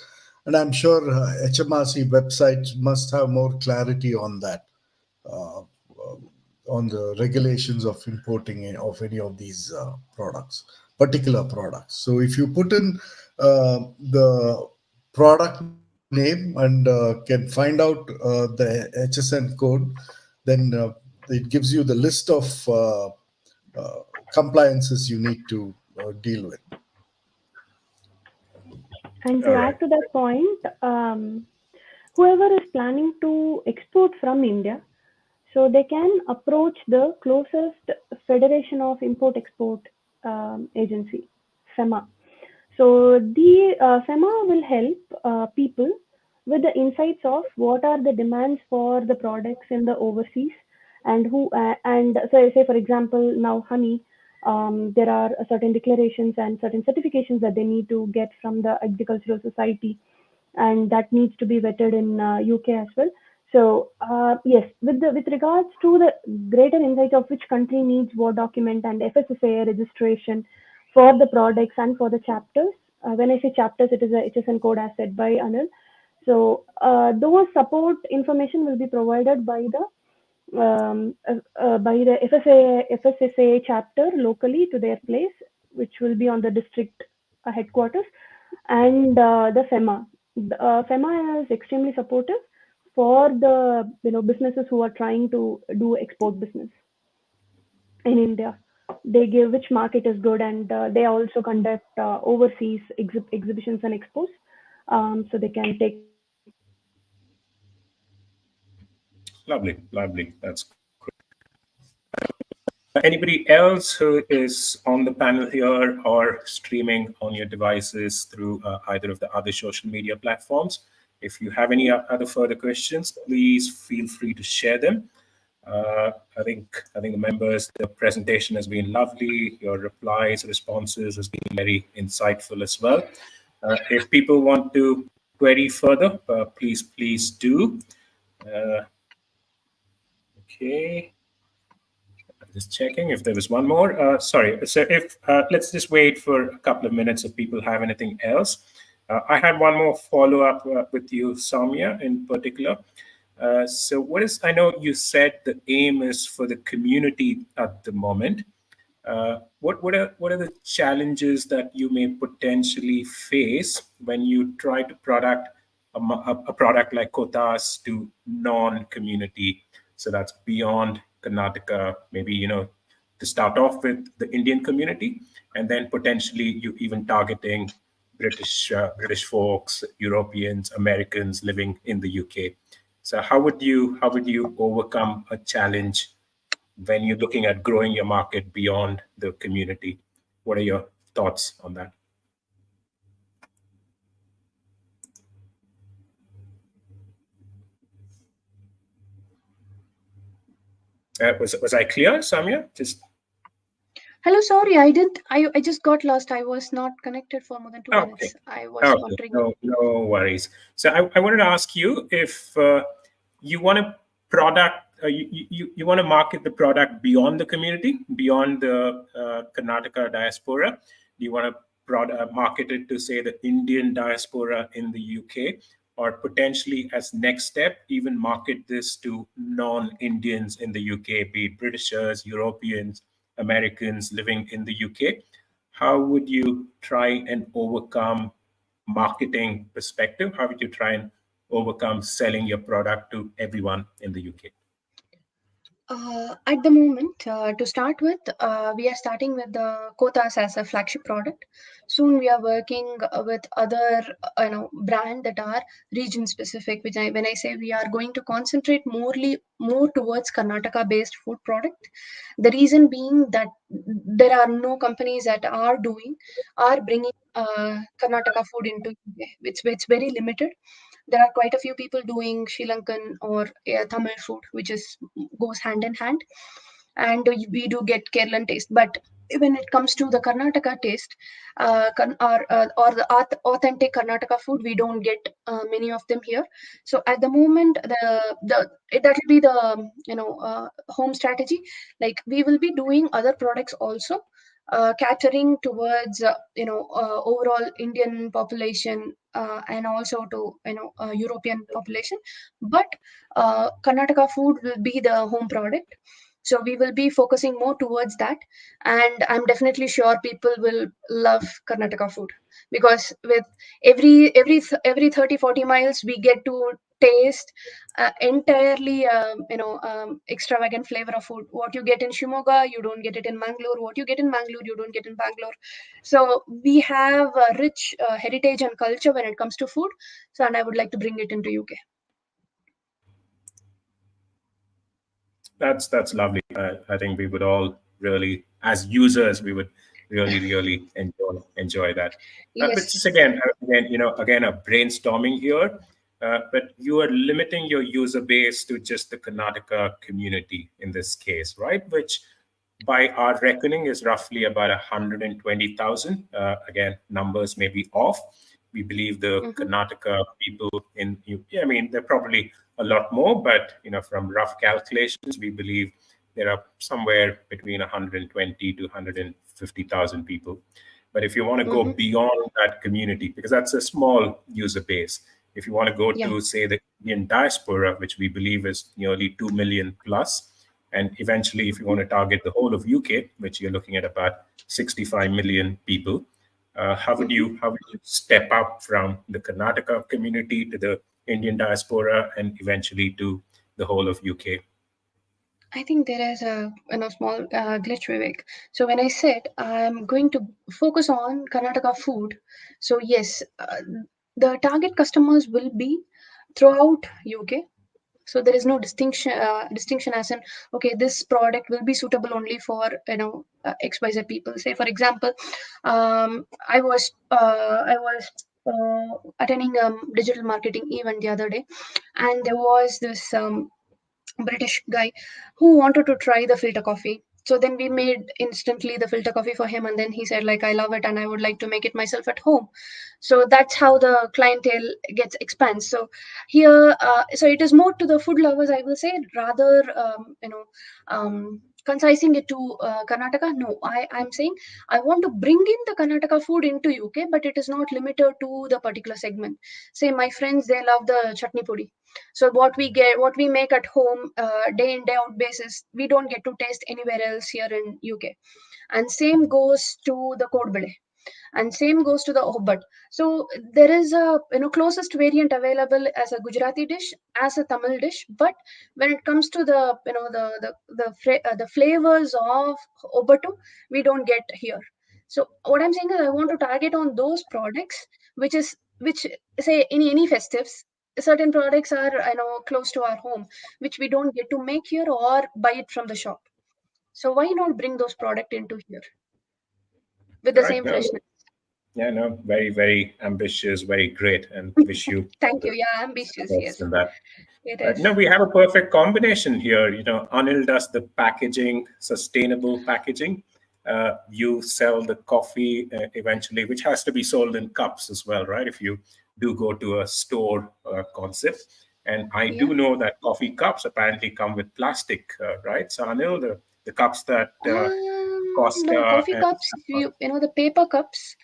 S4: And I'm sure HMRC websites must have more clarity on that, uh, on the regulations of importing of any of these products, particular products. So if you put in the product name and can find out the HSN code, then it gives you the list of uh, compliances you need to deal with.
S2: And to
S1: All right.
S2: add to that point, whoever is planning to export from India, so they can approach the closest Federation of Import Export agency, FEMA. So the FEMA will help people with the insights of what are the demands for the products in the overseas, and who and so say for example now honey, there are certain declarations and certain certifications that they need to get from the agricultural society, and that needs to be vetted in UK as well. So yes, with regards to the greater insight of which country needs what document and FSSAI registration for the products and for the chapters. When I say chapters, it is a HSN code as said by Anil. So those support information will be provided by the FSSAI chapter locally to their place, which will be on the district headquarters, and the FEMA. FEMA is extremely supportive for the businesses who are trying to do export business in India. They give which market is good, and they also conduct overseas exhibitions and expos, so they can take.
S1: Lovely, lovely. That's great. Anybody else who is on the panel here or streaming on your devices through either of the other social media platforms, if you have any other further questions, please feel free to share them. I think the members, the presentation has been lovely. Your replies, responses has been very insightful as well. If people want to query further, please do. Okay. Just checking if there was one more. Sorry. So if let's just wait for a couple of minutes if people have anything else. I had one more follow up with you, Soumya, in particular. So what is? I know you said the aim is for the community at the moment. What are the challenges that you may potentially face when you try to product a product like Kotas to non-community? So that's beyond Karnataka, maybe, to start off with the Indian community, and then potentially you even targeting British folks, Europeans, Americans living in the UK. So how would you overcome a challenge when you're looking at growing your market beyond the community? What are your thoughts on that? Was I clear, Soumya? Just
S6: Hello, sorry, I didn't. I just got lost. I was not connected for more than 2 minutes. I was wondering.
S1: No worries. So I wanted to ask you if you want to product, you want to market the product beyond the community, beyond the Karnataka diaspora. Do you want to market it to, say, the Indian diaspora in the UK, or potentially as next step, even market this to non-Indians in the UK, be it Britishers, Europeans, Americans living in the UK? How would you try and overcome marketing perspective? How would you try and overcome selling your product to everyone in the UK?
S6: At the moment, to start with, we are starting with the Kotas as a flagship product. Soon we are working with other brand that are region specific. When I say we are going to concentrate more towards Karnataka based food product, the reason being that there are no companies that are bringing Karnataka food into UK. It's very limited. There are quite a few people doing Sri Lankan or Tamil food, which goes hand in hand, and we do get Kerala taste. But when it comes to the Karnataka taste, or the authentic Karnataka food, we don't get many of them here. So at the moment, that will be the home strategy. Like, we will be doing other products also, catering towards overall Indian population, and also to European population. But Karnataka food will be the home product, so we will be focusing more towards that. And I'm definitely sure people will love Karnataka food, because with every 30-40 miles we get to taste entirely extravagant flavor of food. What you get in Shimoga, you don't get it in Mangalore. What you get in Mangalore, you don't get in Bangalore. So we have a rich heritage and culture when it comes to food. So, and I would like to bring it into UK.
S1: That's lovely. I think we would all really, as users, we would really enjoy that.
S6: Yes.
S1: But just again, a brainstorming here. But you are limiting your user base to just the Karnataka community in this case, right? Which, by our reckoning, is roughly about 120,000. Again, numbers may be off. We believe the Karnataka people they're probably a lot more, but from rough calculations, we believe there are somewhere between 120 to 150,000 people. But if you want to go beyond that community, because that's a small user base, if you want to go to, say, the Indian diaspora, which we believe is nearly 2 million plus, and eventually, if you want to target the whole of UK, which you're looking at about 65 million people, how would you step up from the Karnataka community to the Indian diaspora and eventually to the whole of UK?
S6: I think there is a small glitch, Vivek. So when I said I'm going to focus on Karnataka food, so yes, the target customers will be throughout UK. So there is no distinction as in, okay, this product will be suitable only for XYZ people. Say for example, I was attending a digital marketing event the other day, and there was this British guy who wanted to try the filter coffee. So then we made instantly the filter coffee for him, and then he said like, I love it and I would like to make it myself at home. So that's how the clientele gets expands. So here, so it is more to the food lovers, I will say, rather concising it to Karnataka. No, I'm saying I want to bring in the Karnataka food into UK, but it is not limited to the particular segment. Say my friends, they love the chutney pudi. So what we make at home day in day out basis, we don't get to taste anywhere else here in UK. And same goes to the kodbale, and same goes to the obat. So there is a closest variant available as a Gujarati dish, as a Tamil dish, but when it comes to the the flavors of obatu, we don't get here. So what I'm saying is I want to target on those products which say in any festives, certain products are close to our home, which we don't get to make here or buy it from the shop. So why not bring those product into here with the
S1: Right.
S6: same
S1: No,
S6: freshness?
S1: yeah, no, very, very ambitious, very great, and wish you all
S6: Thank
S1: the
S6: you. Yeah, ambitious.
S1: best
S6: Yes,
S1: in that.
S6: it is.
S1: No, we have a perfect combination here. Anil does the packaging, sustainable packaging. You sell the coffee eventually, which has to be sold in cups as well, right? If you do go to a store concept. And I
S6: Yeah.
S1: do know that coffee cups apparently come with plastic, right? So Anil, the cups that Costa
S6: No, coffee
S1: and
S6: cups. The paper cups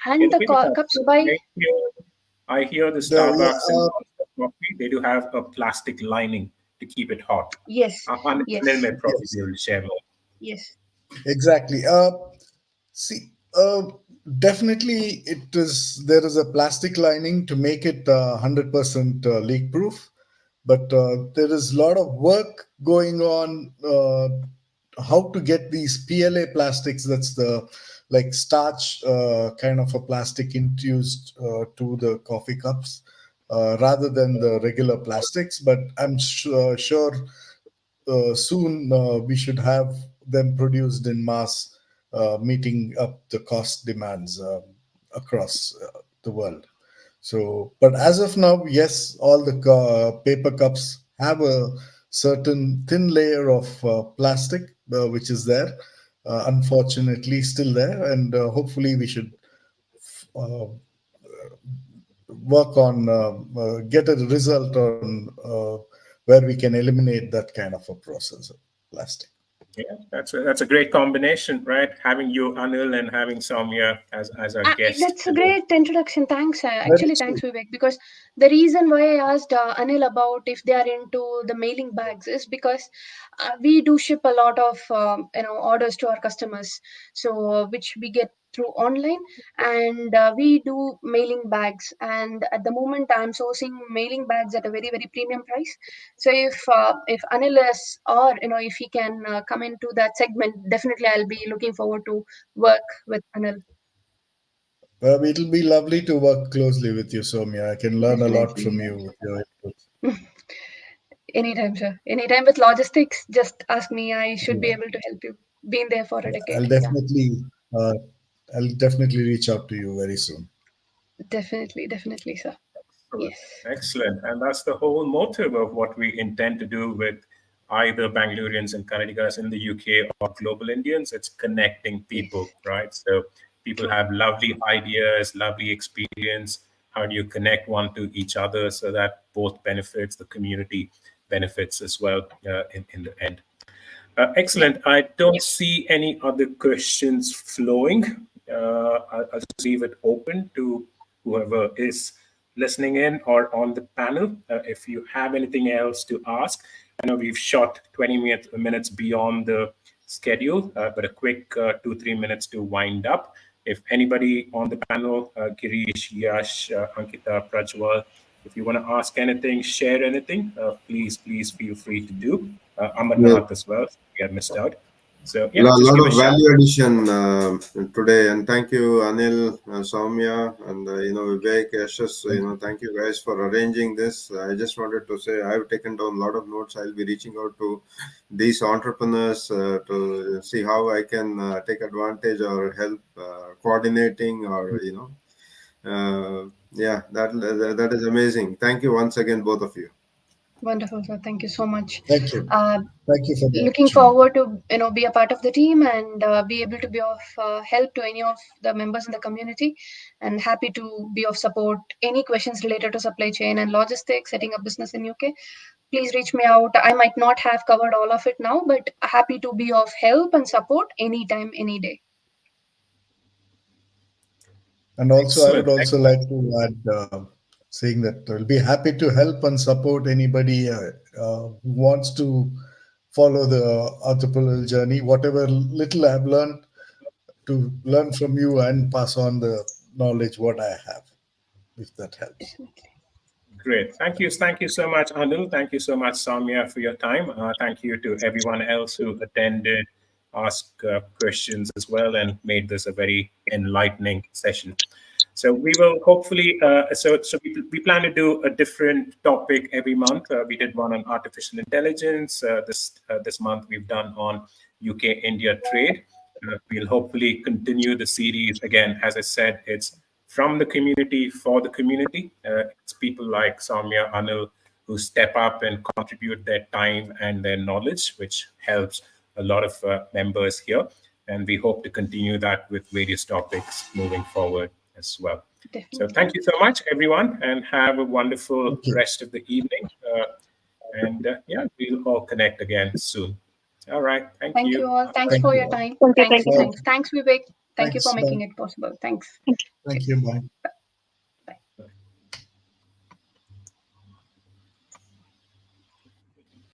S6: and the cups by.
S1: I hear the Starbucks and Monster Coffee, they do have a plastic lining to keep it hot.
S6: Yes,
S1: Anil
S6: yes,
S1: may probably
S4: Yes.
S1: be able to share more.
S6: yes.
S4: Exactly. See, definitely there is a plastic lining to make it 100% leak proof, but there is a lot of work going on how to get these PLA plastics. That's the like starch kind of a plastic infused to the coffee cups rather than the regular plastics. But I'm sure soon we should have them produced in mass, meeting up the cost demands across the world. So, but as of now, yes, all the paper cups have a certain thin layer of plastic, which is there, unfortunately, still there, and hopefully we should uh, work on get a result on where we can eliminate that kind of a process of plastic.
S1: Yeah, that's a great combination, right? Having you, Anil, and having Soumya as our guest.
S6: That's a great introduction. Thanks.
S4: Very
S6: Thanks,
S4: true.
S6: Vivek. Because the reason why I asked Anil about if they are into the mailing bags is because we do ship a lot of orders to our customers, so which we get through online, and we do mailing bags. And at the moment, I'm sourcing mailing bags at a very very premium price. So if Anil is, or if he can come into that segment, definitely I'll be looking forward to work with Anil.
S4: It'll be lovely to work closely with you, Soumya. I can learn a lot
S6: Definitely.
S4: from you with your input.
S6: Anytime, sir. Anytime with logistics, just ask me. I should be
S4: Yeah.
S6: able to help you. Been there for a
S4: Yeah,
S6: decade. Yeah,
S4: uh, I'll definitely reach out to you very soon.
S6: definitely, sir. Yes.
S1: Excellent. And that's the whole motive of what we intend to do with either Bangaloreans and Kannadigas in the UK or global Indians. It's connecting people, right? So people have lovely ideas, lovely experience. How do you connect one to each other so that both benefits, the community benefits as well in the end? Excellent. I don't see any other questions flowing. I'll just leave it open to whoever is listening in or on the panel. If you have anything else to ask, I know we've shot 20 minutes beyond the schedule, but a quick 2-3 minutes to wind up. If anybody on the panel, Girish, Yash, Ankita, Prajwal, if you want to ask anything, share anything, please feel free to do.
S3: Yeah.
S1: Amarnath as well. We have missed out. So
S3: A
S1: yeah, just
S3: lot
S1: give a
S3: of
S1: shout.
S3: value addition today, and thank you, Anil, Soumya, and Vivek, Yashas. Thank you guys for arranging this. I just wanted to say I've taken down a lot of notes. I'll be reaching out to these entrepreneurs to see how I can take advantage or help coordinating, or yeah, that is amazing. Thank you once again, both of you.
S6: Wonderful, sir. Thank you so much.
S4: Thank you.
S6: Uh,
S4: Thank you for the
S6: looking
S4: opportunity.
S6: forward to be a part of the team and be able to be of help to any of the members in the community, and happy to be of support. Any questions related to supply chain and logistics, setting up business in UK, please reach me out. I might not have covered all of it now, but happy to be of help and support anytime, any day.
S4: And also, I would
S1: Excellent.
S4: also like to add, saying that I'll be happy to help and support anybody who wants to follow the entrepreneurial journey. Whatever little I've learned, to learn from you and pass on the knowledge what I have, if that helps.
S1: Great. Thank you. Thank you so much, Anil. Thank you so much, Soumya, for your time. Thank you to everyone else who attended, asked questions as well, and made this a very enlightening session. So we will hopefully, we plan to do a different topic every month. We did one on artificial intelligence. This month we've done on UK-India trade. We'll hopefully continue the series. Again, as I said, it's from the community for the community. It's people like Soumya, Anil, who step up and contribute their time and their knowledge, which helps a lot of members here. And we hope to continue that with various topics moving forward as well.
S6: Definitely.
S1: So thank you so much, everyone, and have a wonderful
S4: Thank you.
S1: rest of the evening. Yeah, we'll all connect again soon. All right. Thank
S6: Thank
S1: you.
S6: you all. Thanks
S4: Thank
S6: for
S4: you
S6: your
S4: all.
S6: time.
S2: Thank you.
S6: Thanks.
S2: Thank you.
S6: Thanks. Thanks, Vivek. Thank you
S4: Thanks.
S6: for
S4: Bye.
S6: making it possible. Thanks.
S4: Thank you. Bye.